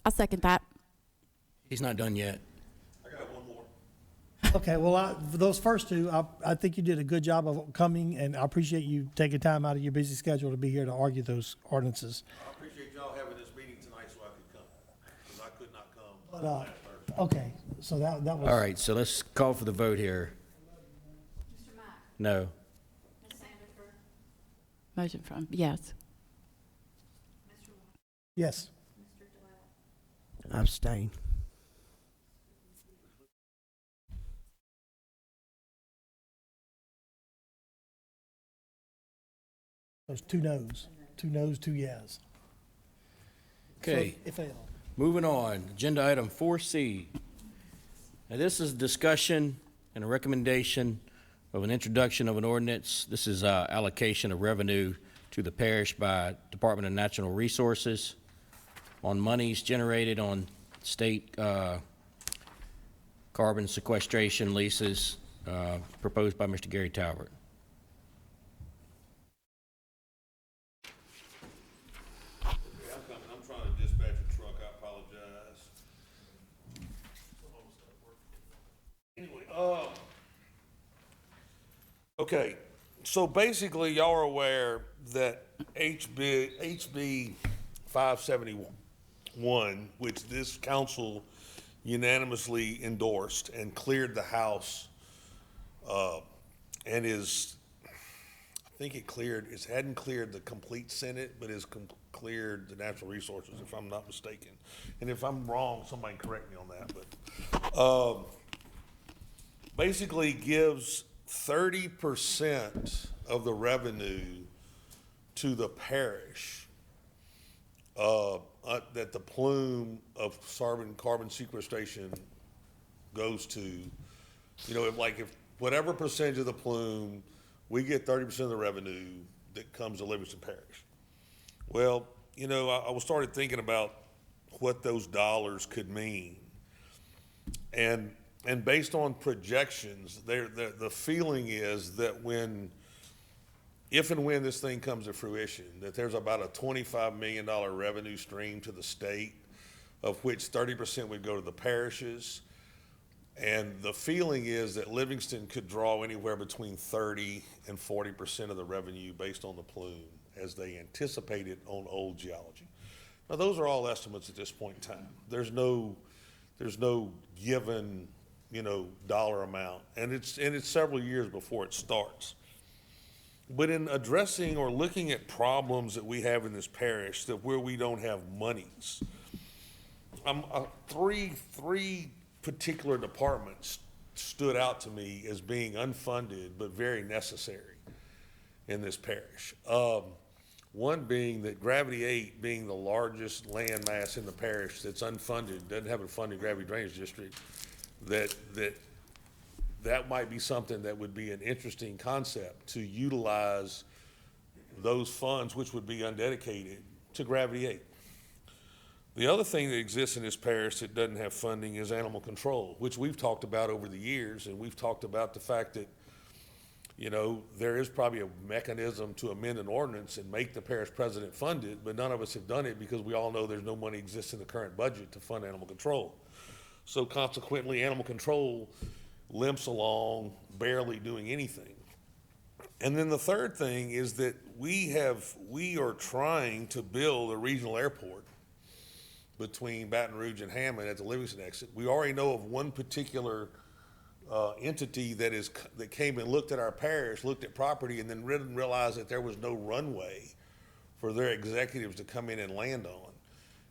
I'll second that. He's not done yet. Okay, well, for those first two, I think you did a good job of coming, and I appreciate you taking time out of your busy schedule to be here to argue those ordinances. I appreciate y'all having this meeting tonight so I could come, because I could not come But, last Thursday. okay, so that was. All right, so let's call for the vote here. Mr. Mack, No. Ms. Sandiford, Motion from, yes. Mr. Wong, Yes. Mr. Delotte. Abstain. There's 2 noes, 2 yes. Okay. So it failed. Moving on, agenda item 4C. Now, this is discussion and a recommendation of an introduction of an ordinance. This is allocation of revenue to the parish by Department of Natural Resources on monies generated on state carbon sequestration leases proposed by Mr. Gary Talbert. I'm trying to dispatch a truck, I apologize. Anyway, okay, so basically, y'all are aware that HB 571, which this council unanimously endorsed and cleared the House, and is, I think it hadn't cleared the complete Senate, but has cleared the natural resources, if I'm not mistaken. And if I'm wrong, somebody correct me on that, but, basically gives 30% of the revenue to the parish, that the plume of carbon sequestration goes to. You know, if whatever percentage of the plume, we get 30% of the revenue that comes to Livingston Parish. Well, you know, I started thinking about what those dollars could mean. And based on projections, the feeling is that if and when this thing comes to fruition, that there's about a $25 million revenue stream to the state, of which 30% would go to the parishes. And the feeling is that Livingston could draw anywhere between 30 and 40% of the revenue based on the plume as they anticipated on old geology. Now, those are all estimates at this point in time. There's no given, dollar amount, and it's several years before it starts. But in addressing or looking at problems that we have in this parish, that where we don't have monies, three particular departments stood out to me as being unfunded but very necessary in this parish. One being that Gravity 8, being the largest land mass in the parish that's unfunded, doesn't have a funded gravity drainage district, that might be something that would be an interesting concept to utilize those funds, which would be undedicated, to Gravity 8. The other thing that exists in this parish that doesn't have funding is animal control, which we've talked about over the years, and we've talked about the fact that, there is probably a mechanism to amend an ordinance and make the parish president fund it, but none of us have done it because we all know there's no money exists in the current budget to fund animal control. So consequently, animal control limps along, barely doing anything. And then the third thing is that we are trying to build a regional airport between Baton Rouge and Hammond at the Livingston exit. We already know of one particular entity that came and looked at our parish, looked at property, and then didn't realize that there was no runway for their executives to come in and land on.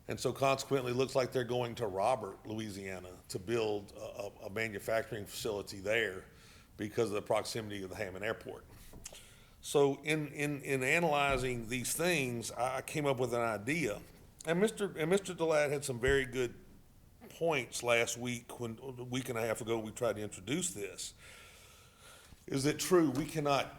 And so consequently, it looks like they're going to Robert, Louisiana, to build a manufacturing facility there because of the proximity of the Hammond Airport. So in analyzing these things, I came up with an idea. And Mr. DeLatte had some very good points last week, when a week and a half ago we tried to introduce this. Is it true we cannot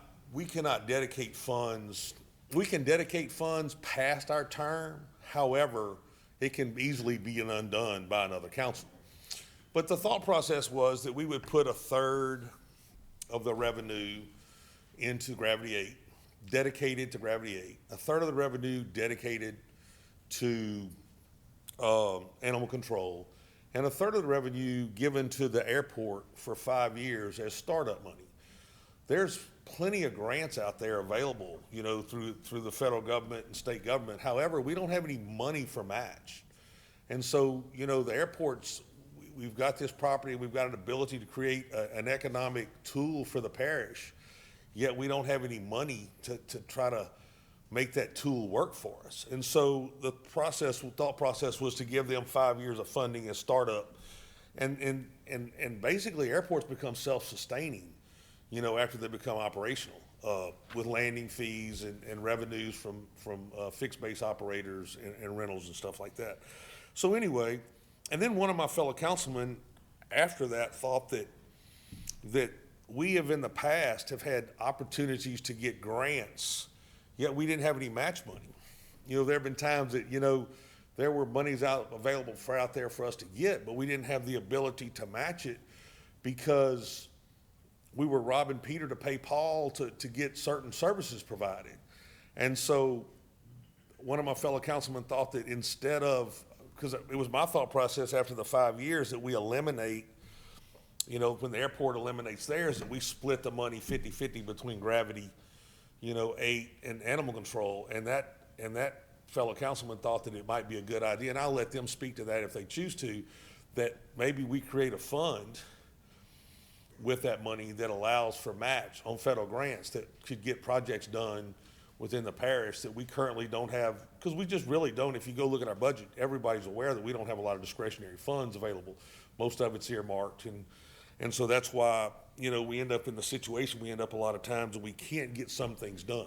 dedicate funds? We can dedicate funds past our term. However, it can easily be undone by another council. But the thought process was that we would put a third of the revenue into Gravity 8, dedicated to Gravity 8, a third of the revenue dedicated to animal control, and a third of the revenue given to the airport for 5 years as startup money. There's plenty of grants out there available, through the federal government and state government. However, we don't have any money for match. And so, the airports, we've got this property, we've got an ability to create an economic tool for the parish, yet we don't have any money to try to make that tool work for us. And so the thought process was to give them 5 years of funding as startup. And basically airports become self-sustaining, after they become operational, with landing fees and revenues from fixed base operators and rentals and stuff like that. So anyway, and then one of my fellow councilmen after that thought that that we have in the past have had opportunities to get grants, yet we didn't have any match money. You know, there have been times that, you know, there were monies available out there for us to get, but we didn't have the ability to match it because we were robbing Peter to pay Paul to get certain services provided. And so one of my fellow councilmen thought that instead of, because it was my thought process after the 5 years, that we eliminate, you know, when the airport eliminates theirs, that we split the money 50-50 between Gravity, you know, 8 and Animal Control. And that fellow councilman thought that it might be a good idea, and I'll let them speak to that if they choose to, that maybe we create a fund with that money that allows for match on federal grants that could get projects done within the parish that we currently don't have, because we just really don't. If you go look at our budget, everybody's aware that we don't have a lot of discretionary funds available. Most of it's earmarked, and so that's why, you know, we end up in the situation we end up a lot of times and we can't get some things done.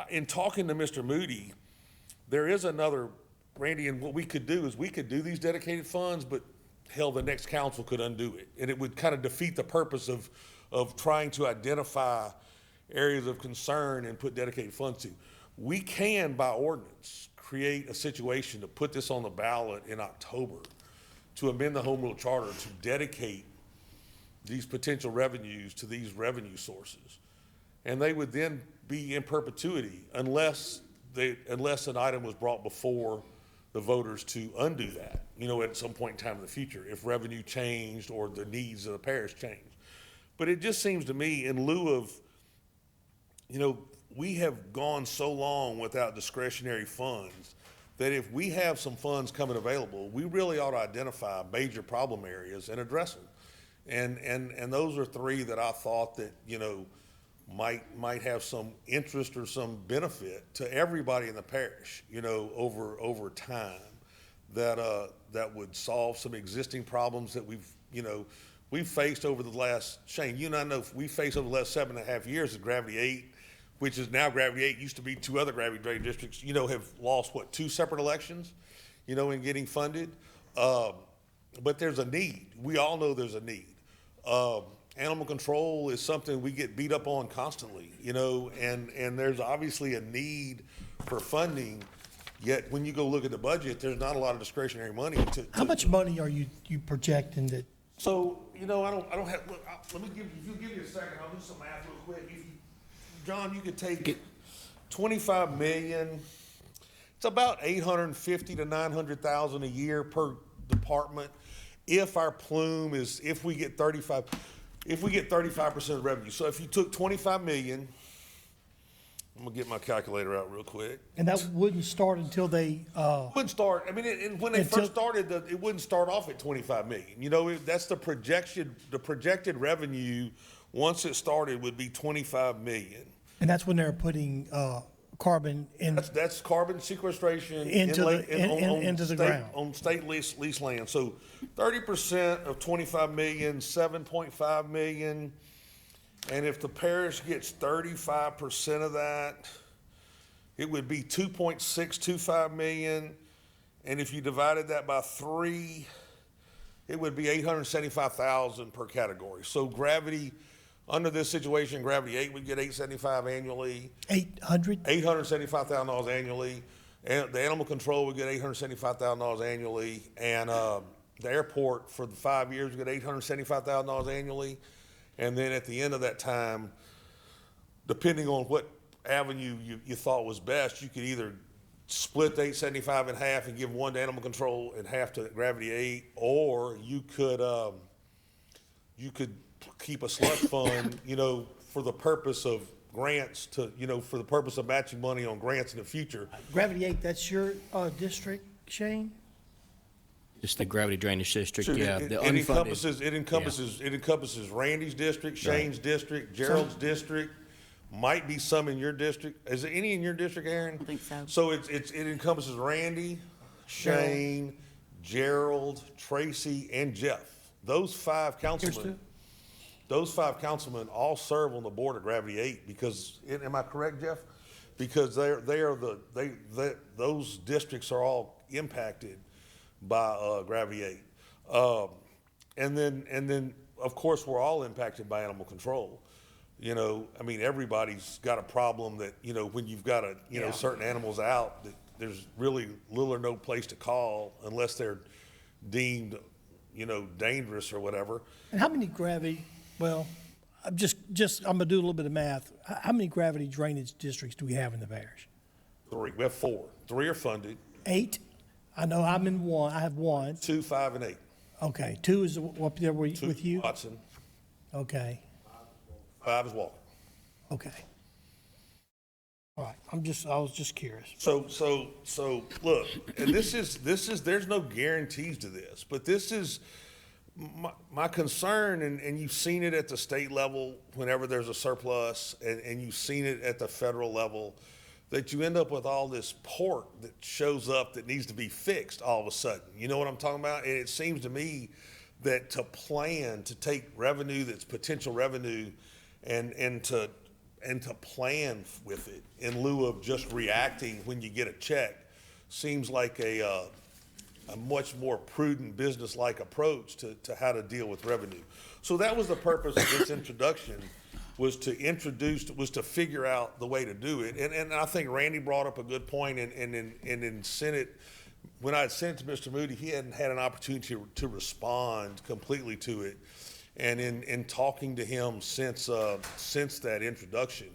In talking to Mr. Moody, there is another, Randy, and what we could do is we could do these dedicated funds, but hell, the next council could undo it. And it would kind of defeat the purpose of trying to identify areas of concern and put dedicated funds to. We can, by ordinance, create a situation to put this on the ballot in October to amend the home rule charter to dedicate these potential revenues to these revenue sources. And they would then be in perpetuity unless an item was brought before the voters to undo that, you know, at some point in time in the future, if revenue changed or the needs of the parish changed. But it just seems to me, in lieu of, you know, we have gone so long without discretionary funds that if we have some funds coming available, we really ought to identify major problem areas and address them. And those are three that I thought that, you know, might have some interest or some benefit to everybody in the parish, you know, over time, that would solve some existing problems that we've faced over the last, Shane, you and I know, we faced over the last 7.5 years of Gravity 8, which is now Gravity 8, used to be 2 other Gravity Drain districts, you know, have lost, 2 separate elections, you know, in getting funded. But there's a need. We all know there's a need. Animal control is something we get beat up on constantly, you know, and there's obviously a need for funding, yet when you go look at the budget, there's not a lot of discretionary money to. How much money are you projecting that? So, you know, I don't have, look, let me if you give me a second, I'll do some math real quick. John, you could take 25 million, it's about 850 to 900,000 a year per department. If our plume is, if we get 35% of the revenue. So if you took 25 million, I'm gonna get my calculator out real quick. And that wouldn't start until they, Wouldn't start, I mean, when they first started, it wouldn't start off at 25 million. You know, that's the projected revenue, once it started, would be 25 million. and that's when they're putting, carbon in, That's carbon sequestration Into the ground. on state lease land. So 30% of 25 million, 7.5 million. And if the parish gets 35% of that, it would be 2.625 million. And if you divided that by 3, it would be 875,000 per category. So Gravity, under this situation, Gravity 8 would get 875 annually. 800? $875,000 annually, and the animal control would get $875,000 annually, and the airport for the 5 years would get $875,000 annually, and then at the end of that time, depending on what avenue you thought was best, you could either split the 875 in half and give 1 to animal control and half to Gravity 8, or you could keep a slush fund, you know, for the purpose of grants to, you know, for the purpose of matching money on grants in the future. Gravity 8, that's your, district, Shane? It's the Gravity Drainage District, So yeah, it the unfunded. it encompasses Randy's district, Shane's district, Gerald's district, might be some in your district. Is there any in your district, Aaron? I think so. So it encompasses Randy, Shane, Gerald, Tracy, and Jeff. Those 5 councilmen. Those 5 councilmen all serve on the board of Gravity 8 because, am I correct, Jeff? Because those districts are all impacted by Gravity 8. And then of course, we're all impacted by animal control. You know, I mean, everybody's got a problem that, you know, when you've got certain animals out, that there's really little or no place to call unless they're deemed, dangerous or whatever. And how many gravity, well, I'm gonna do a little bit of math. How many gravity drainage districts do we have in the parish? 3. We have 4. 3 are funded. 8? I know I'm in one, I have one. 2, 5, and 8. Okay, 2 is up there 2 with you? Watson. Okay, 5 is Walker. okay. All right, I was just curious. So look, and this is there's no guarantees to this, but this is my concern, and you've seen it at the state level whenever there's a surplus, and you've seen it at the federal level, that you end up with all this pork that shows up that needs to be fixed all of a sudden. You know what I'm talking about? And it seems to me that to plan to take revenue that's potential revenue and to plan with it in lieu of just reacting when you get a check seems like a much more prudent business-like approach to how to deal with revenue. So that was the purpose of this introduction, was to figure out the way to do it. And I think Randy brought up a good point, and in Senate, when I had sent it to Mr. Moody, he hadn't had an opportunity to respond completely to it. And in talking to him since that introduction,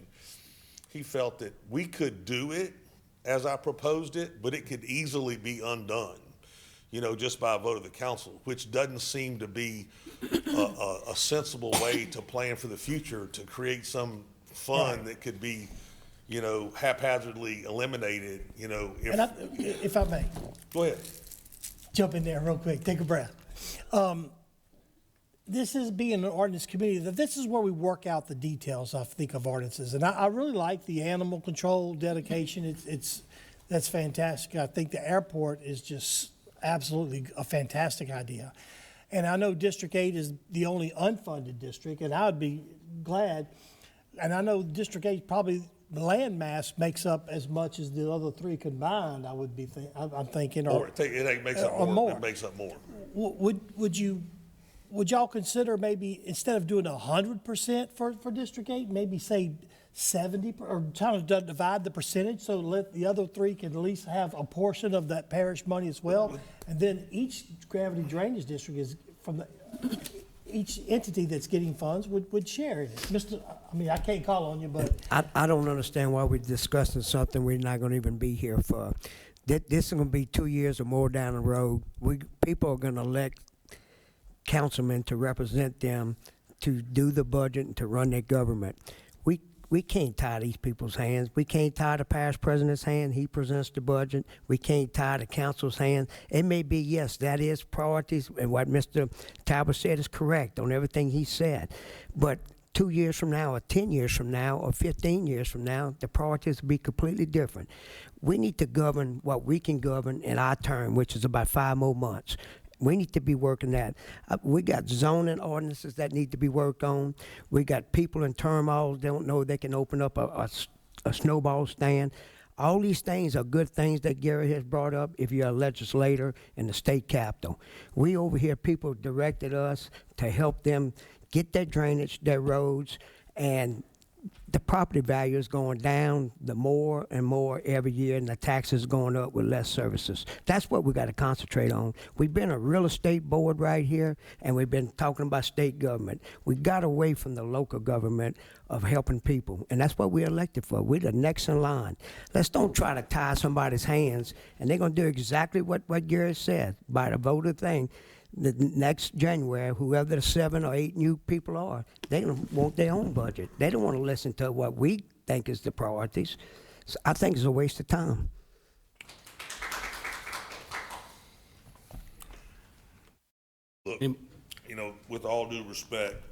he felt that we could do it as I proposed it, but it could easily be undone, just by a vote of the council, which doesn't seem to be a sensible way to plan for the future, to create some fund that could be, haphazardly eliminated, If I may, Go ahead. jump in there real quick, take a breath. This is being an ordinance committee, this is where we work out the details, I think, of ordinances. And I really like the animal control dedication. That's fantastic. I think the airport is just absolutely a fantastic idea. And I know District 8 is the only unfunded district, and I would be glad. And I know District 8 probably, the land mass makes up as much as the other 3 combined, I would be I'm thinking. Or it makes up or more. more. It makes up more. Would y'all consider maybe, instead of doing 100% for District 8, maybe say 70, or trying to divide the percentage so let the other 3 can at least have a portion of that parish money as well? And then each gravity drainage district is each entity that's getting funds would share in it. I can't call on you, but. I don't understand why we're discussing something we're not gonna even be here for. This is gonna be 2 years or more down the road. People are gonna elect councilmen to represent them, to do the budget and to run their government. We can't tie these people's hands. We can't tie the parish president's hand. He presents the budget. We can't tie the council's hand. It may be, yes, that is priorities, and what Mr. Talbot said is correct on everything he said. But 2 years from now, or 10 years from now, or 15 years from now, the priorities will be completely different. We need to govern what we can govern in our term, which is about 5 more months. We need to be working that. We got zoning ordinances that need to be worked on. We got people in turmoil, they don't know they can open up a snowball stand. All these things are good things that Gary has brought up if you're a legislator in the state capitol. We over here, people directed us to help them get their drainage, their roads, and the property value is going down the more and more every year, and the taxes going up with less services. That's what we got to concentrate on. We've been a real estate board right here, and we've been talking about state government. We got away from the local government of helping people, and that's what we're elected for. We're the next in line. Let's don't try to tie somebody's hands, and they're going to do exactly what Gary said by the voter thing. The next January, whoever the 7 or 8 new people are, they want their own budget. They don't want to listen to what we think is the priorities. So I think it's a waste of time. Look, with all due respect,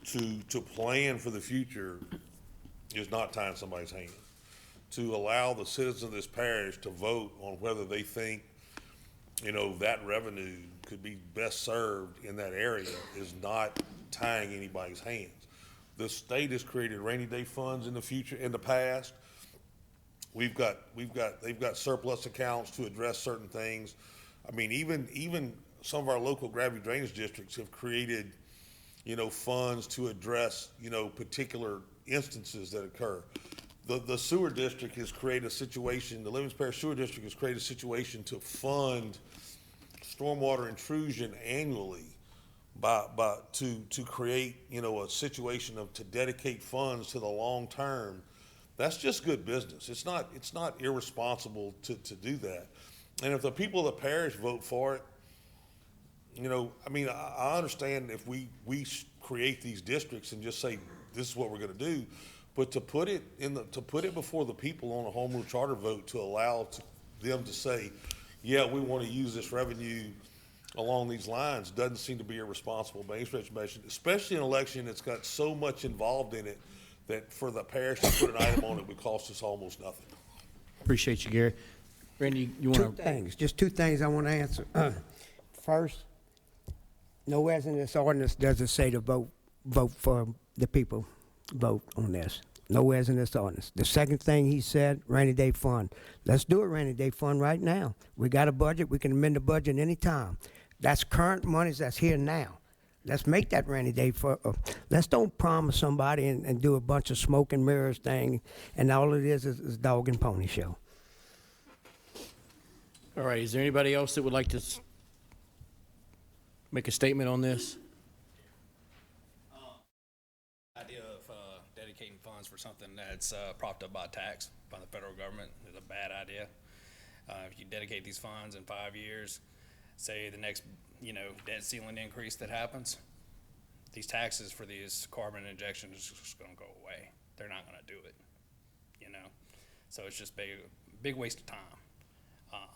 to plan for the future is not tying somebody's hand. To allow the citizens of this parish to vote on whether they think, that revenue could be best served in that area is not tying anybody's hands. The state has created rainy day funds in the past. They've got surplus accounts to address certain things. I mean, even some of our local gravity drainage districts have created funds to address, particular instances that occur. The sewer district has created a situation, the Livings Parish Sewer District has created a situation to fund stormwater intrusion annually to create, a situation to dedicate funds to the long term. That's just good business. It's not irresponsible to do that. And if the people of the parish vote for it, I understand if we create these districts and just say, this is what we're gonna do, but to put it before the people on a home rule charter vote to allow them to say, yeah, we wanna use this revenue along these lines doesn't seem to be irresponsible by any stretch of imagination, especially an election that's got so much involved in it that for the parish to put an item on it would cost us almost nothing. Appreciate you, Gary. Randy, you want to? Just two things I want to answer. First, nowhere in this ordinance does it say to vote for the people, vote on this. Nowhere in this ordinance. The second thing he said, rainy day fund. Let's do a rainy day fund right now. We got a budget. We can amend the budget anytime. That's current monies that's here now. Let's make that rainy day for. Let's don't promise somebody and do a bunch of smoke and mirrors thing, and all it is dog and pony show. All right, is there anybody else that would like to make a statement on this? Idea of dedicating funds for something that's propped up by tax by the federal government is a bad idea. If you dedicate these funds in 5 years, say the next, debt ceiling increase that happens, these taxes for these carbon injections is just gonna go away. They're not gonna do it, So it's just big waste of time,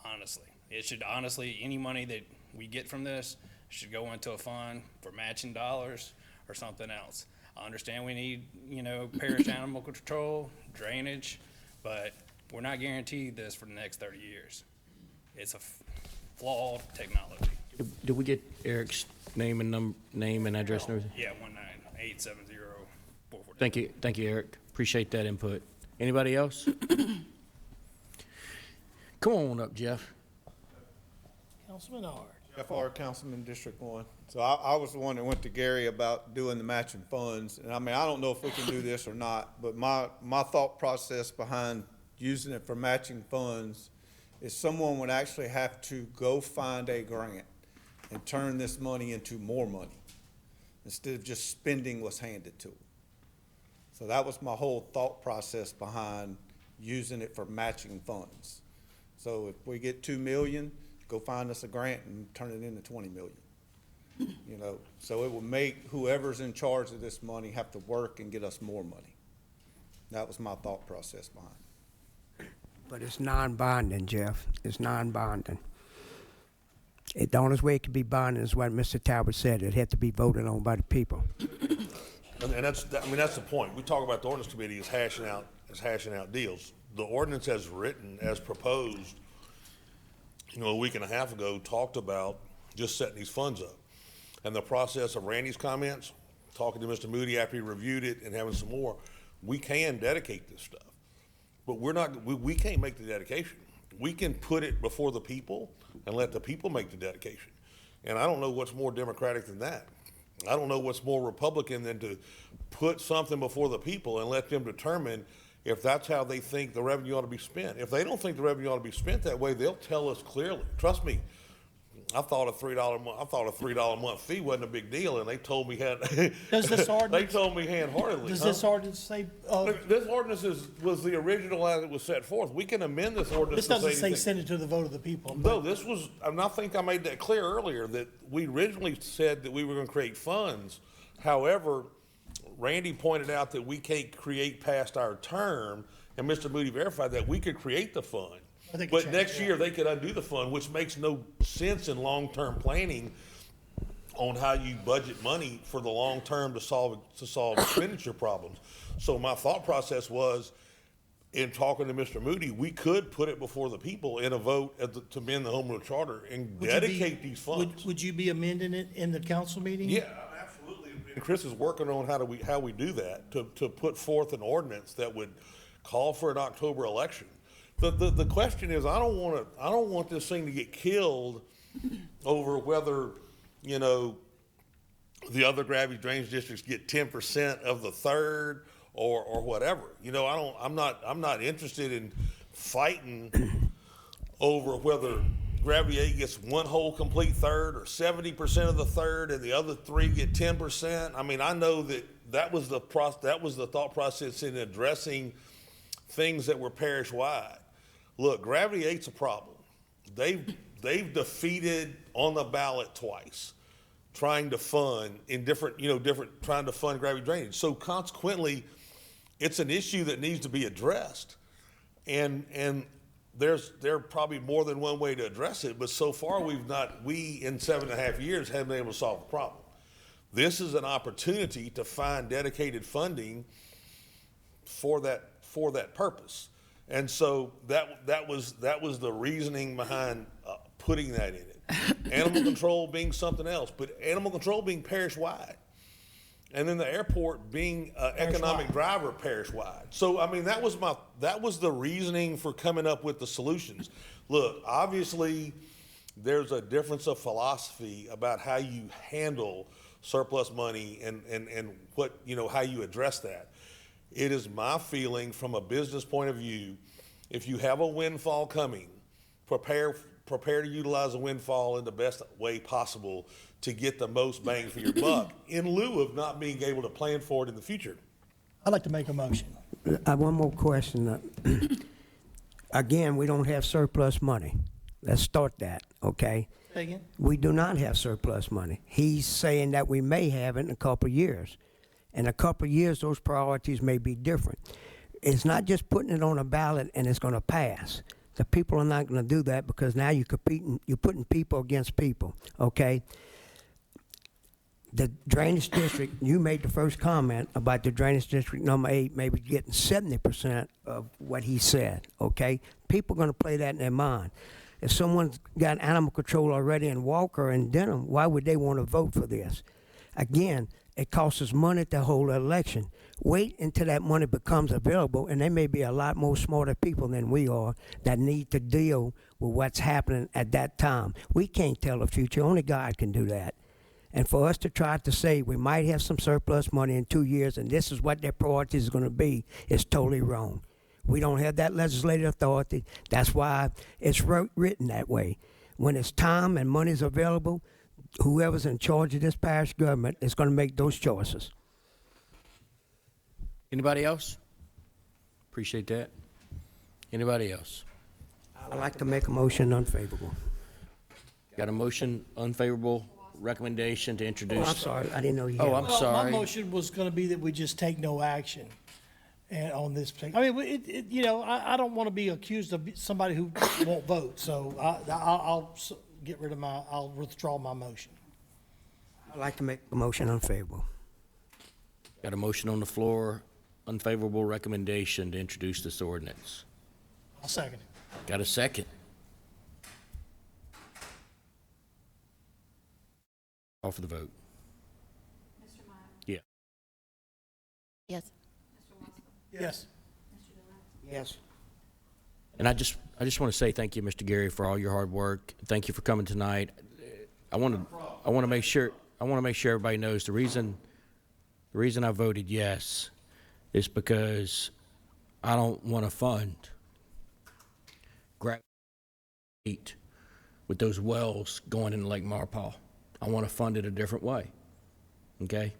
honestly. It should any money that we get from this should go into a fund for matching dollars or something else. I understand we need, parish animal control, drainage, but we're not guaranteed this for the next 30 years. It's a flawed technology. Did we get Eric's name and address and everything? Yeah, 19870-442. Thank you, Eric. Appreciate that input. Anybody else? Come on up, Jeff. Councilman Ard. Jeff R., Councilman, District 1. So I was the one that went to Gary about doing the matching funds. And I don't know if we can do this or not, but my thought process behind using it for matching funds is someone would actually have to go find a grant and turn this money into more money instead of just spending what's handed to them. So that was my whole thought process behind using it for matching funds. So if we get 2 million, go find us a grant and turn it into 20 million. So it will make whoever's in charge of this money have to work and get us more money. That was my thought process behind it. But it's non-binding, Jeff. It's non-binding. The only way it can be binding is what Mr. Talbot said. It had to be voted on by the people. And that's the point. We talk about the ordinance committee as hashing out deals. The ordinance as written, as proposed, a week and a half ago, talked about just setting these funds up. And the process of Randy's comments, talking to Mr. Moody after he reviewed it and having some more, we can dedicate this stuff. But we can't make the dedication. We can put it before the people and let the people make the dedication. And I don't know what's more democratic than that. I don't know what's more Republican than to put something before the people and let them determine if that's how they think the revenue ought to be spent. If they don't think the revenue ought to be spent that way, they'll tell us clearly. Trust me, I thought a $3 a month fee wasn't a big deal, and they told me Does this ordinance? They told me hand-heartedly. Does this ordinance say? This ordinance was the original as it was set forth. We can amend this ordinance. This doesn't say send it to the vote of the people. No, this was, and I think I made that clear earlier, that we originally said that we were going to create funds. However, Randy pointed out that we can't create past our term, and Mr. Moody verified that we could create the fund. But next year, they could undo the fund, which makes no sense in long-term planning on how you budget money for the long term to solve expenditure problems. So my thought process was, in talking to Mr. Moody, we could put it before the people in a vote to amend the home rule charter and dedicate these funds. Would you be amending it in the council meeting? Yeah, absolutely. And Chris is working on how we do that, to put forth an ordinance that would call for an October election. The question is, I don't want this thing to get killed over whether, the other gravity drainage districts get 10% of the third or whatever. You know, I'm not interested in fighting over whether Gravity 8 gets one whole complete third or 70% of the third and the other 3 get 10%. I mean, I know that was the thought process in addressing things that were parish-wide. Look, Gravity 8's a problem. They've defeated on the ballot twice, trying to fund trying to fund gravity drainage. So consequently, it's an issue that needs to be addressed. And there probably more than one way to address it, but so far we in 7.5 years haven't been able to solve the problem. This is an opportunity to find dedicated funding for that purpose. And so that was the reasoning behind putting that in it. Animal control being something else, but animal control being parish-wide. And then the airport being economic driver parish-wide. So, I mean, that was the reasoning for coming up with the solutions. Look, obviously, there's a difference of philosophy about how you handle surplus money and what, how you address that. It is my feeling from a business point of view, if you have a windfall coming, prepare to utilize a windfall in the best way possible to get the most bang for your buck in lieu of not being able to plan for it in the future. I'd like to make a motion. I have one more question. Again, we don't have surplus money. Let's start that, okay? Say again? We do not have surplus money. He's saying that we may have it in a couple of years. In a couple of years, those priorities may be different. It's not just putting it on a ballot and it's going to pass. The people are not going to do that because now you're putting people against people, okay? The drainage district, you made the first comment about the drainage district number 8 maybe getting 70% of what he said, okay? People are going to play that in their mind. If someone's got animal control already in Walker and Denham, why would they want to vote for this? Again, it costs us money to hold an election. Wait until that money becomes available, and there may be a lot more smarter people than we are that need to deal with what's happening at that time. We can't tell the future. Only God can do that. And for us to try to say we might have some surplus money in 2 years and this is what their priority is going to be is totally wrong. We don't have that legislative authority. That's why it's written that way. When it's time and money's available, whoever's in charge of this parish government is going to make those choices. Anybody else? Appreciate that. Anybody else? I'd like to make a motion unfavorable. Got a motion, unfavorable recommendation to introduce. Oh, I'm sorry. I didn't know you had Oh, I'm one. Well, sorry. my motion was going to be that we just take no action on this thing. I mean, I don't want to be accused of somebody who won't vote, so I'll withdraw my motion. I'd like to make a motion unfavorable. Got a motion on the floor, unfavorable recommendation to introduce this ordinance. I'll second it. Got a second? Call for the vote. Mr. Meyer? Yeah. Yes. Mr. Wassel? Yes. Mr. Dillon? Yes. And I just want to say thank you, Mr. Gary, for all your hard work. Thank you for coming tonight. I want to make sure everybody knows the reason I voted yes is because I don't want to fund Gravity 8 with those wells going in Lake Marpaw. I want to fund it a different way, okay?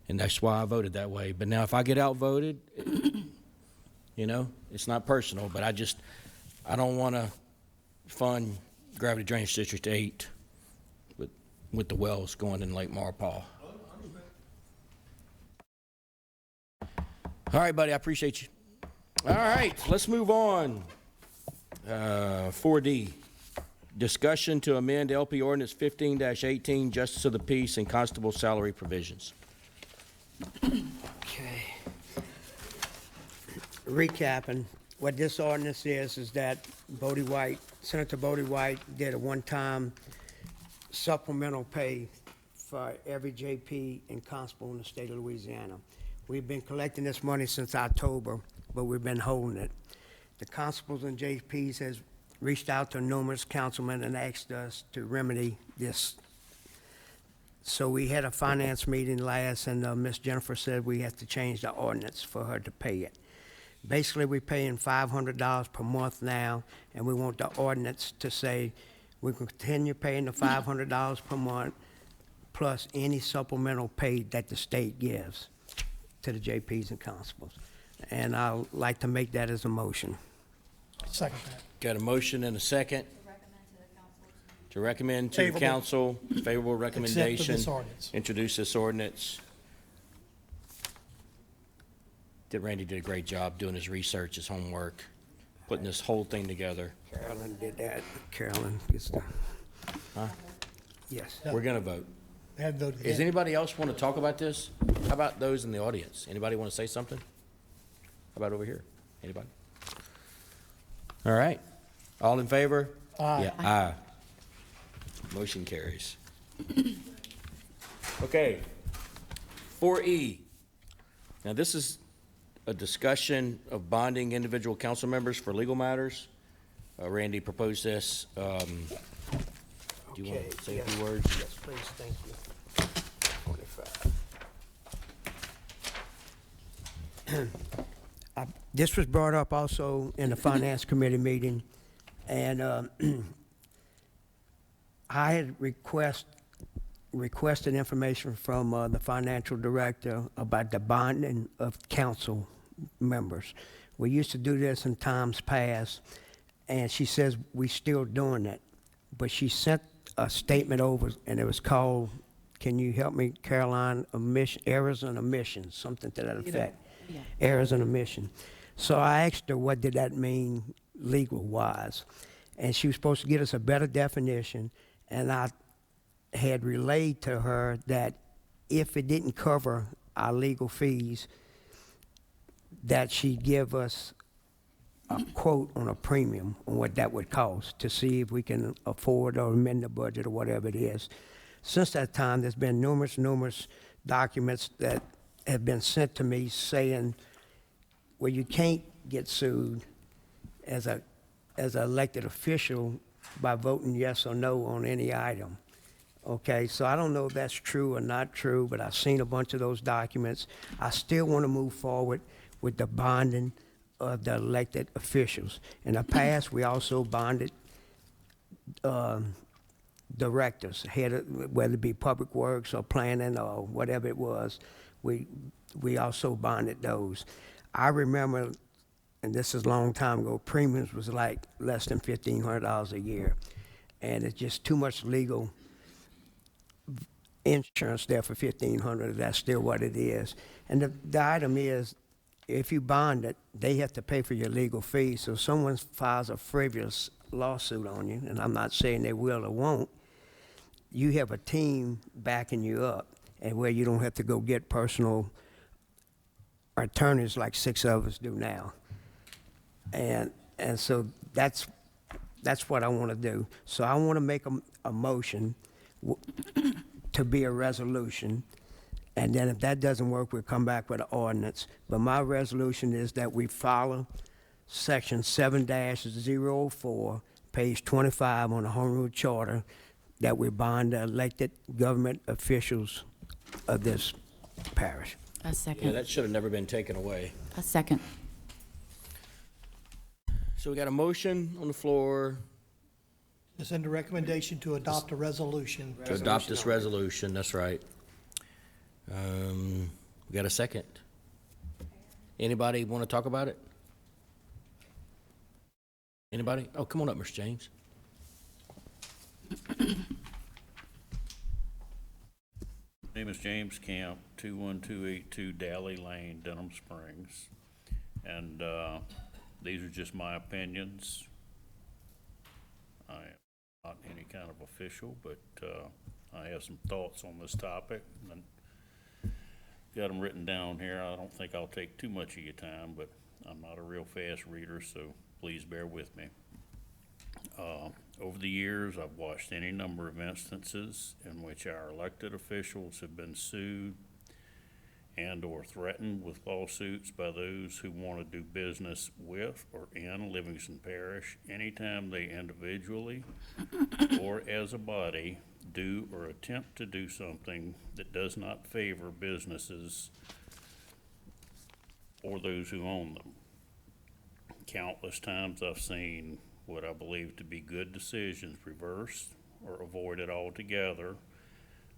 And that's why I voted that way. But now if I get outvoted, it's not personal, but I don't want to fund Gravity Drainage District 8 with the wells going in Lake Marpaw. All right, buddy, I appreciate you. All right, let's move on. 4D, discussion to amend LP Ordinance 15-18, Justice of the Peace and Constable salary provisions. Okay. Recapping, what this ordinance is that Senator Bodie White did a one-time supplemental pay for every JP and constable in the state of Louisiana. We've been collecting this money since October, but we've been holding it. The constables and JPs has reached out to numerous councilmen and asked us to remedy this So we had a finance meeting last, and Miss Jennifer said we have to change the ordinance for her to pay it. Basically, we're paying $500 per month now, and we want the ordinance to say we can continue paying the $500 per month plus any supplemental pay that the state gives to the JPs and constables. And I'd like to make that as a motion. Second that. Got a motion and a second to recommend to the Favorable. council, favorable recommendation. this ordinance. Introduce this ordinance. Randy did a great job doing his research, his homework, putting this whole thing together. Carolyn did that. Carolyn gets the... Huh? Yes. We're gonna vote. They haven't voted Does yet. anybody else want to talk about this? How about those in the audience? Anybody want to say something? How about over here? Anybody? All right. All in favor? Aye. Yeah, aye. Motion carries. Okay. 4E. Now, this is a discussion of bonding individual council members for legal matters. Randy proposed this. Do you want Okay, to say a yes. few words? Yes, please, thank you. 25. This was brought up also in the Finance Committee meeting, and I had requested information from the financial director about the bonding of council members. We used to do this in times past, and she says we still doing it. But she sent a statement over, and it was called, can you help me, Caroline, errors and omissions, something to that effect. Yeah. Errors and omission. So I asked her, what did that mean legal-wise? And she was supposed to get us a better definition, and I had relayed to her that if it didn't cover our legal fees, that she'd give us a quote on a premium on what that would cost to see if we can afford or amend the budget or whatever it is. Since that time, there's been numerous documents that have been sent to me saying, well, you can't get sued as an elected official by voting yes or no on any item. Okay, so I don't know if that's true or not true, but I've seen a bunch of those documents. I still want to move forward with the bonding of the elected officials. In the past, we also bonded directors, whether it be public works or planning or whatever it was. We also bonded those. I remember, and this is a long time ago, premiums was like less than $1,500 a year. And it's just too much legal insurance there for $1,500. That's still what it is. And the item is, if you bond it, they have to pay for your legal fees. So if someone files a frivolous lawsuit on you, and I'm not saying they will or won't, you have a team backing you up, and where you don't have to go get personal attorneys like 6 of us do now. And so that's what I want to do. So I want to make a motion to be a resolution, and then if that doesn't work, we'll come back with an ordinance. But my resolution is that we follow Section 7-004, page 25 on the Home Rule Charter, that we bond the elected government officials of this parish. A Yeah, second. that should have never been taken away. A second. So we got a motion on the floor Just send a recommendation to adopt a resolution. to adopt this resolution, that's right. We got a second. Anybody want to talk about it? Anybody? Oh, come on up, Mr. James. Name is James Camp, 21282 Dally Lane, Denham Springs. And these are just my opinions. I am not any kind of official, but I have some thoughts on this topic. And got them written down here. I don't think I'll take too much of your time, but I'm not a real fast reader, so please bear with me. Over the years, I've watched any number of instances in which our elected officials have been sued and/or threatened with lawsuits by those who want to do business with or in Livingston Parish anytime they individually or as a body do or attempt to do something that does not favor businesses or those who own them. Countless times I've seen what I believe to be good decisions reversed or avoided altogether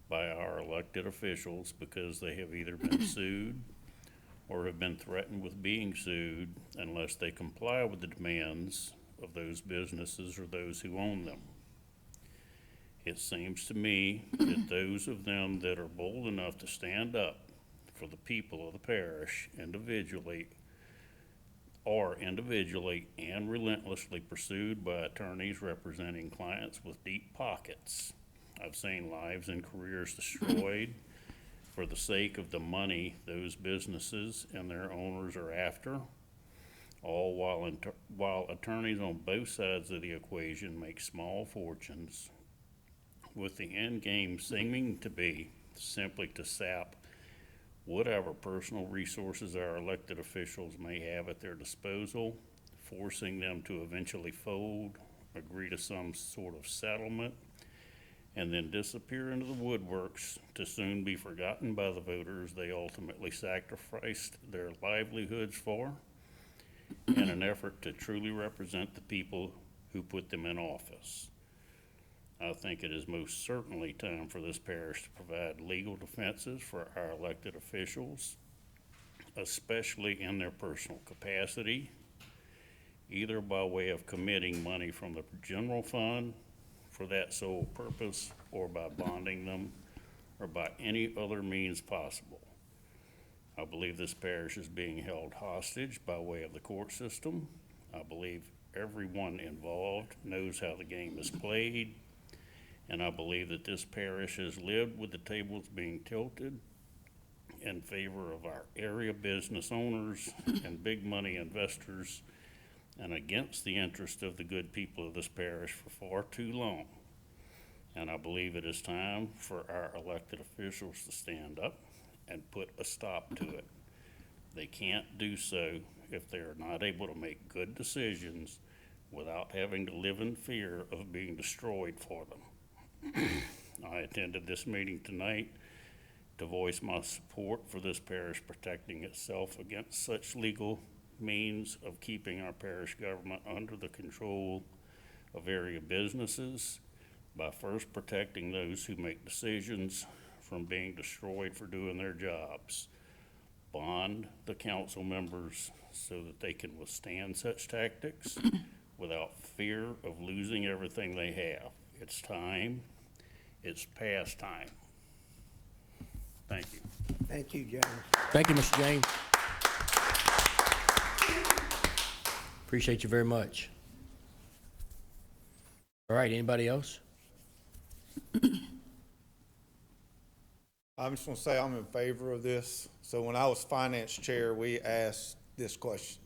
by our elected officials because they have either been sued or have been threatened with being sued unless they comply with the demands of those businesses or those who own them. It seems to me that those of them that are bold enough to stand up for the people of the parish individually and relentlessly pursued by attorneys representing clients with deep pockets. I've seen lives and careers destroyed for the sake of the money those businesses and their owners are after, all while attorneys on both sides of the equation make small fortunes, with the end game seeming to be simply to sap whatever personal resources our elected officials may have at their disposal, forcing them to eventually fold, agree to some sort of settlement, and then disappear into the woodworks to soon be forgotten by the voters they ultimately sacrificed their livelihoods for in an effort to truly represent the people who put them in office. I think it is most certainly time for this parish to provide legal defenses for our elected officials, especially in their personal capacity, either by way of committing money from the general fund for that sole purpose, or by bonding them, or by any other means possible. I believe this parish is being held hostage by way of the court system. I believe everyone involved knows how the game is played, and I believe that this parish has lived with the tables being tilted in favor of our area business owners and big money investors, and against the interest of the good people of this parish for far too long. And I believe it is time for our elected officials to stand up and put a stop to it. They can't do so if they are not able to make good decisions without having to live in fear of being destroyed for them. I attended this meeting tonight to voice my support for this parish protecting itself against such legal means of keeping our parish government under the control of area businesses by first protecting those who make decisions from being destroyed for doing their jobs. Bond the council members so that they can withstand such tactics without fear of losing everything they have. It's time. It's past time. Thank you. Thank you, James. Thank you, Mr. James. Appreciate you very much. All right, anybody else? I'm just gonna say I'm in favor of this. So when I was finance chair, we asked this question.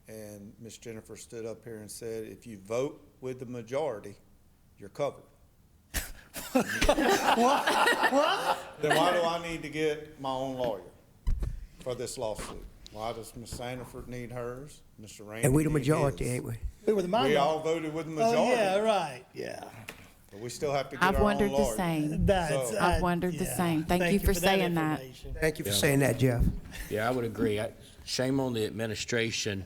And Ms. Jennifer stood up here and said, if you vote with the majority, you're covered. What? Then why do I need to get my own lawyer for this lawsuit? Why does Ms. Sanford need hers? Mr. Randy And we the need majority, his? ain't we? We were the minority. We all voted with the majority. Oh, yeah, right, yeah. But we still have to get I've our own wondered the lawyer. same. That's, So- I've wondered the yeah. same. Thank you for saying that. information. Thank you for saying that, Jeff. Yeah, I would agree. Shame on the administration,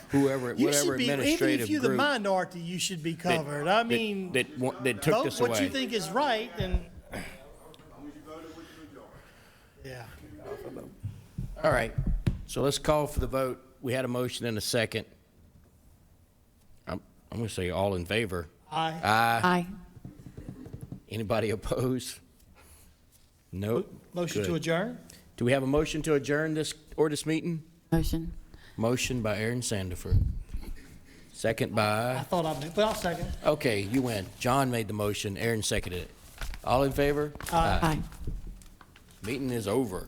whoever, You whatever should be, even administrative if you're the group minority, you should be covered. I mean, that took vote this what you away. think is right, and, yeah. All right, so let's call for the vote. We had a motion and a second. I'm going to say all in favor. Aye. Aye. Aye. Anybody opposed? Nope. Motion to Good. adjourn? Do we have a motion to adjourn this meeting? Motion. Motion by Aaron Sandiford. Second I by, thought I'd, but I'll second. okay, you win. John made the motion, Aaron seconded it. All in favor? Aye. Meeting is over.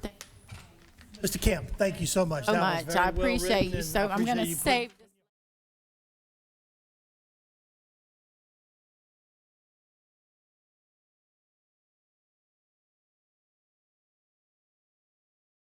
Mr. Kemp, thank you so much. So That was much. very I well appreciate written, you. and So I I'm going appreciate to you putting- save